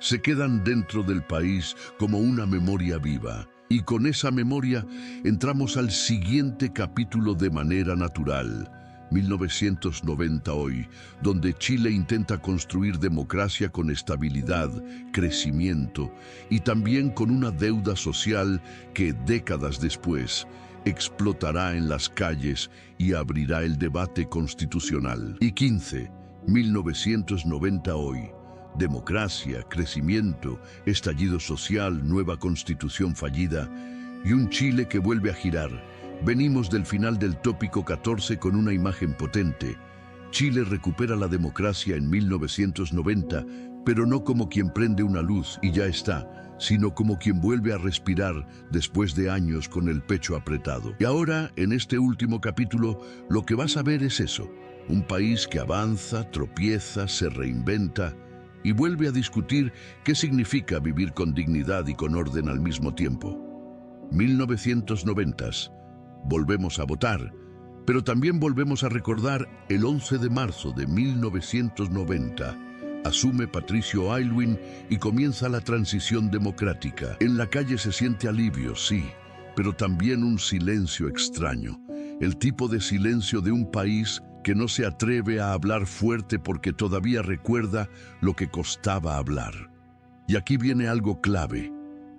Se quedan dentro del país como una memoria viva. Y con esa memoria entramos al siguiente capítulo de manera natural. 1990 hoy, donde Chile intenta construir democracia con estabilidad, crecimiento y también con una deuda social que décadas después explotará en las calles y abrirá el debate constitucional. Y 1990 hoy, democracia, crecimiento, estallido social, nueva constitución fallida y un Chile que vuelve a girar. Venimos del final del tópico 14 con una imagen potente. Chile recupera la democracia en 1990, pero no como quien prende una luz y ya está, sino como quien vuelve a respirar después de años con el pecho apretado. Y ahora, en este último capítulo, lo que vas a ver es eso: un país que avanza, tropieza, se reinventa y vuelve a discutir qué significa vivir con dignidad y con orden al mismo tiempo. 1990. Volvemos a votar, pero también volvemos a recordar el 11 de marzo de 1990. Asume Patricio Aylwin y comienza la transición democrática. En la calle se siente alivio, sí, pero también un silencio extraño. El tipo de silencio de un país que no se atreve a hablar fuerte porque todavía recuerda lo que costaba hablar. Y aquí viene algo clave.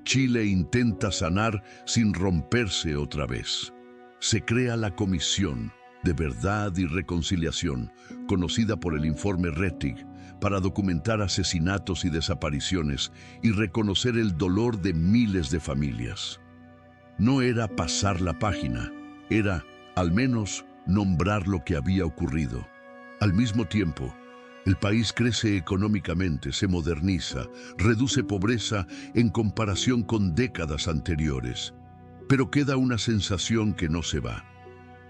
Chile intenta sanar sin romperse otra vez. Se crea la Comisión de Verdad y Reconciliación, conocida por el informe Rettig, para documentar asesinatos y desapariciones y reconocer el dolor de miles de familias. No era pasar la página, era, al menos, nombrar lo que había ocurrido. Al mismo tiempo, el país crece económicamente, se moderniza, reduce pobreza en comparación con décadas anteriores. Pero queda una sensación que no se va.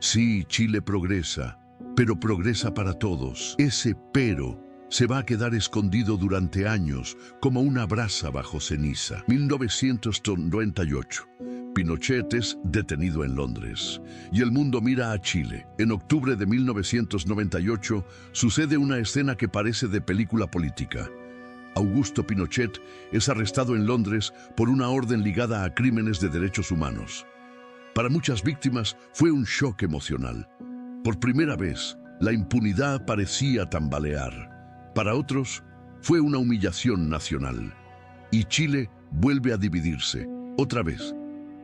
Sí, Chile progresa, pero progresa para todos. Ese pero se va a quedar escondido durante años como una brasa bajo ceniza. 1998. Pinochet es detenido en Londres y el mundo mira a Chile. En octubre de 1998 sucede una escena que parece de película política. Augusto Pinochet es arrestado en Londres por una orden ligada a crímenes de derechos humanos. Para muchas víctimas fue un shock emocional. Por primera vez, la impunidad parecía tambalear. Para otros, fue una humillación nacional. Y Chile vuelve a dividirse, otra vez,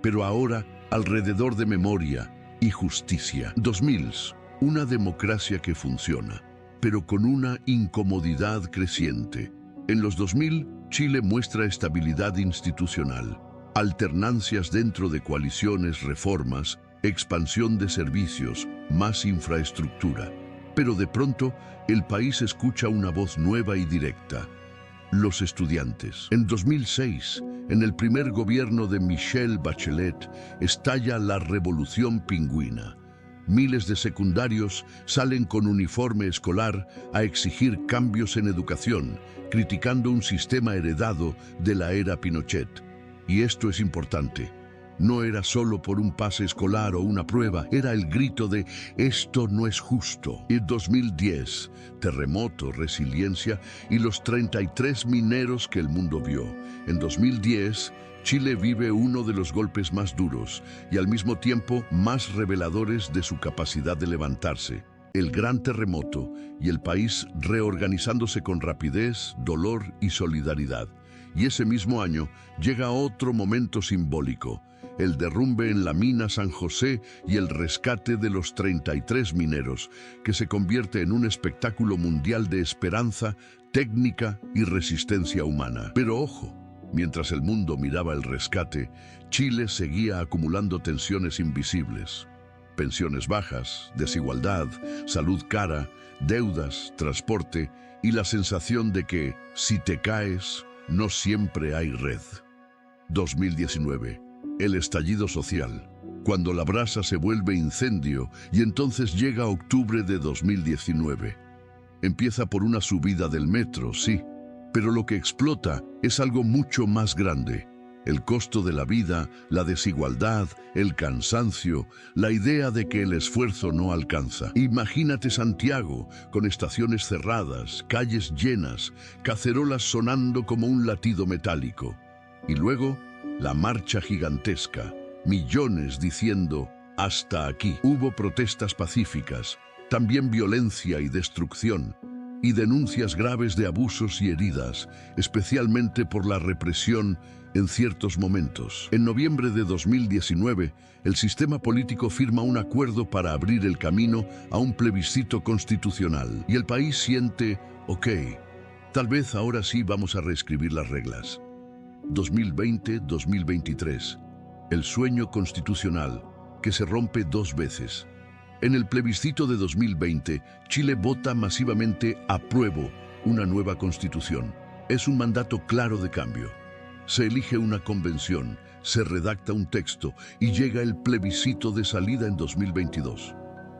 pero ahora alrededor de memoria y justicia. 2000, una democracia que funciona, pero con una incomodidad creciente. En los 2000, Chile muestra estabilidad institucional, alternancias dentro de coaliciones, reformas, expansión de servicios, más infraestructura. Pero de pronto, el país escucha una voz nueva y directa: los estudiantes. En 2006, en el primer gobierno de Michelle Bachelet, estalla la Revolución Pingüina. Miles de secundarios salen con uniforme escolar a exigir cambios en educación, criticando un sistema heredado de la era Pinochet. Y esto es importante. No era solo por un pase escolar o una prueba, era el grito de «esto no es justo». En 2010, terremoto, resiliencia y los 33 mineros que el mundo vio. En 2010, Chile vive uno de los golpes más duros y al mismo tiempo más reveladores de su capacidad de levantarse. El gran terremoto y el país reorganizándose con rapidez, dolor y solidaridad. Y ese mismo año llega otro momento simbólico: el derrumbe en la mina San José y el rescate de los 33 mineros, que se convierte en un espectáculo mundial de esperanza, técnica y resistencia humana. Pero ojo, mientras el mundo miraba el rescate, Chile seguía acumulando tensiones invisibles. Pensiones bajas, desigualdad, salud cara, deudas, transporte y la sensación de que, si te caes, no siempre hay red. 2019. El estallido social, cuando la brasa se vuelve incendio, y entonces llega octubre de 2019. Empieza por una subida del metro, sí, pero lo que explota es algo mucho más grande. El costo de la vida, la desigualdad, el cansancio, la idea de que el esfuerzo no alcanza. Imagínate Santiago, con estaciones cerradas, calles llenas, cacerolas sonando como un latido metálico. Y luego, la marcha gigantesca, millones diciendo «hasta aquí». Hubo protestas pacíficas, también violencia y destrucción, y denuncias graves de abusos y heridas, especialmente por la represión en ciertos momentos. En noviembre de 2019, el sistema político firma un acuerdo para abrir el camino a un plebiscito constitucional, y el país siente «ok, tal vez ahora sí vamos a reescribir las reglas». 2020-2023, el sueño constitucional que se rompe dos veces. En el plebiscito de 2020, Chile vota masivamente apruebo una nueva constitución. Es un mandato claro de cambio. Se elige una convención, se redacta un texto y llega el plebiscito de salida en 2022.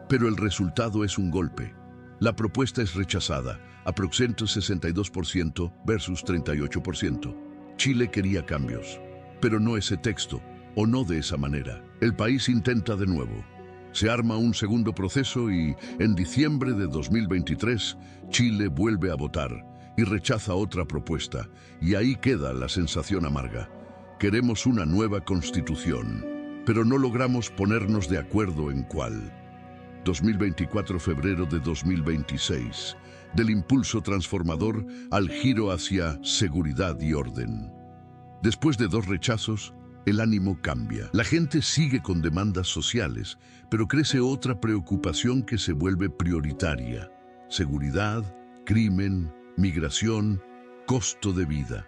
Pero el resultado es un golpe. La propuesta es rechazada, aproximadamente 62% versus 38%. Chile quería cambios, pero no ese texto, o no de esa manera. El país intenta de nuevo. Se arma un segundo proceso y, en diciembre de 2023, Chile vuelve a votar y rechaza otra propuesta, y ahí queda la sensación amarga. Queremos una nueva constitución, pero no logramos ponernos de acuerdo en cuál. 2024, febrero de 2026, del impulso transformador al giro hacia seguridad y orden. Después de 2 rechazos, el ánimo cambia. La gente sigue con demandas sociales, pero crece otra preocupación que se vuelve prioritaria: seguridad, crimen, migración, costo de vida.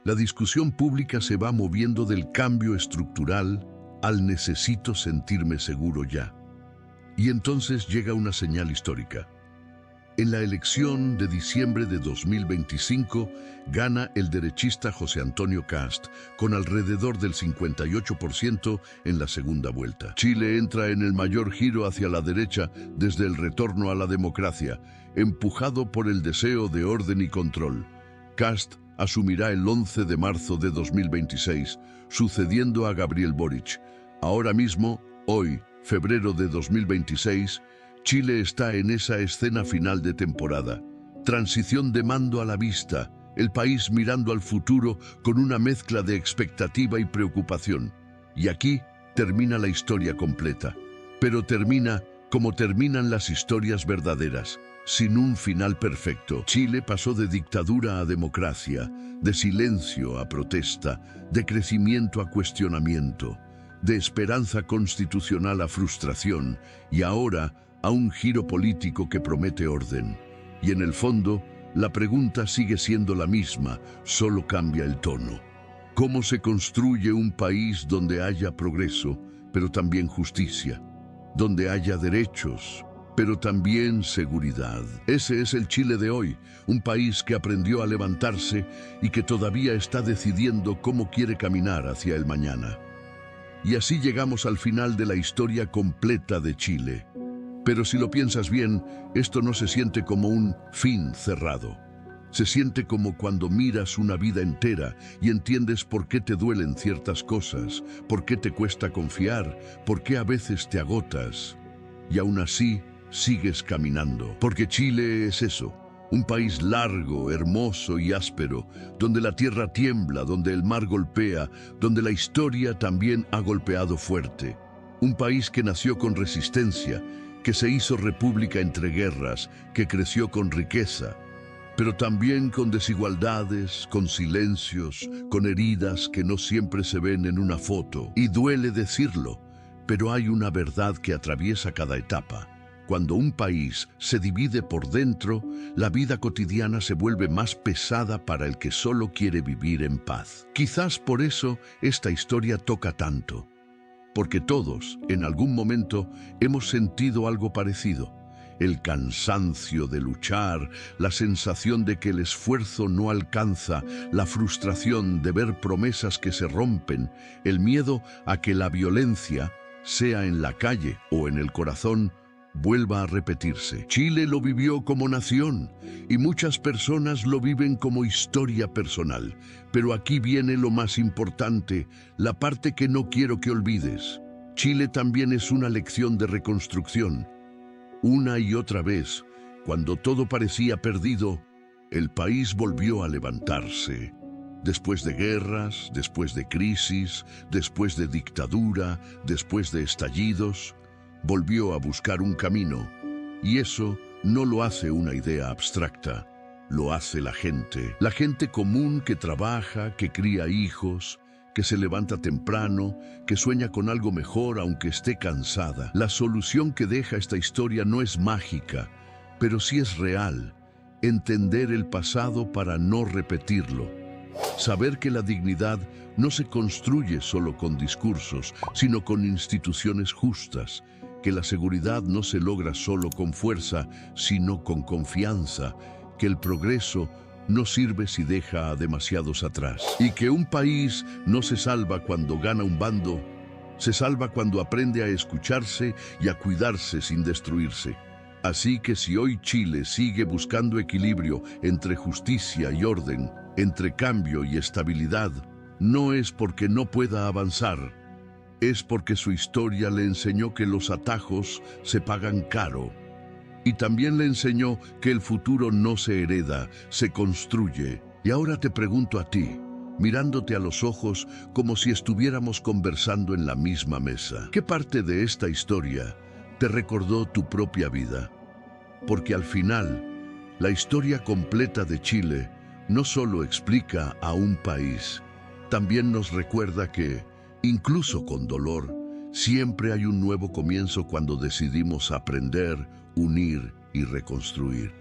La discusión pública se va moviendo del cambio estructural al necesito sentirme seguro ya. Y entonces llega una señal histórica. En la elección de diciembre de 2025, gana el derechista José Antonio Kast, con alrededor del 58% en la segunda vuelta. Chile entra en el mayor giro hacia la derecha desde el retorno a la democracia, empujado por el deseo de orden y control. Kast asumirá el 11 de marzo de 2026, sucediendo a Gabriel Boric. Ahora mismo, hoy, febrero de 2026, Chile está en esa escena final de temporada. Transición de mando a la vista, el país mirando al futuro con una mezcla de expectativa y preocupación. Y aquí termina la historia completa. Pero termina como terminan las historias verdaderas, sin un final perfecto. Chile pasó de dictadura a democracia, de silencio a protesta, de crecimiento a cuestionamiento, de esperanza constitucional a frustración, y ahora a un giro político que promete orden. Y en el fondo, la pregunta sigue siendo la misma, solo cambia el tono. ¿Cómo se construye un país donde haya progreso, pero también justicia? Donde haya derechos, pero también seguridad. Ese es el Chile de hoy, un país que aprendió a levantarse y que todavía está decidiendo cómo quiere caminar hacia el mañana. Y así llegamos al final de la historia completa de Chile. Pero si lo piensas bien, esto no se siente como un fin cerrado. Se siente como cuando miras una vida entera y entiendes por qué te duelen ciertas cosas, por qué te cuesta confiar, por qué a veces te agotas. Y aún así, sigues caminando. Porque Chile es eso, un país largo, hermoso y áspero, donde la tierra tiembla, donde el mar golpea, donde la historia también ha golpeado fuerte. Un país que nació con resistencia, que se hizo república entre guerras, que creció con riqueza, pero también con desigualdades, con silencios, con heridas que no siempre se ven en una foto. Y duele decirlo, pero hay una verdad que atraviesa cada etapa. Cuando un país se divide por dentro, la vida cotidiana se vuelve más pesada para el que solo quiere vivir en paz. Quizás por eso esta historia toca tanto. Porque todos, en algún momento, hemos sentido algo parecido. El cansancio de luchar, la sensación de que el esfuerzo no alcanza, la frustración de ver promesas que se rompen, el miedo a que la violencia, sea en la calle o en el corazón, vuelva a repetirse. Chile lo vivió como nación y muchas personas lo viven como historia personal. Pero aquí viene lo más importante, la parte que no quiero que olvides. Chile también es una lección de reconstrucción. Una y otra vez, cuando todo parecía perdido, el país volvió a levantarse. Después de guerras, después de crisis, después de dictadura, después de estallidos, volvió a buscar un camino, y eso no lo hace una idea abstracta, lo hace la gente común que trabaja, que cría hijos, que se levanta temprano, que sueña con algo mejor aunque esté cansada. La solución que deja esta historia no es mágica, pero sí es real, entender el pasado para no repetirlo. Saber que la dignidad no se construye solo con discursos, sino con instituciones justas, que la seguridad no se logra solo con fuerza, sino con confianza, que el progreso no sirve si deja a demasiados atrás, y que un país no se salva cuando gana un bando, se salva cuando aprende a escucharse y a cuidarse sin destruirse. Así que si hoy Chile sigue buscando equilibrio entre justicia y orden, entre cambio y estabilidad, no es porque no pueda avanzar, es porque su historia le enseñó que los atajos se pagan caro. Y también le enseñó que el futuro no se hereda, se construye. Y ahora te pregunto a ti, mirándote a los ojos como si estuviéramos conversando en la misma mesa, ¿qué parte de esta historia te recordó tu propia vida? Porque al final, la historia completa de Chile no solo explica a un país, también nos recuerda que, incluso con dolor, siempre hay un nuevo comienzo cuando decidimos aprender, unir y reconstruir.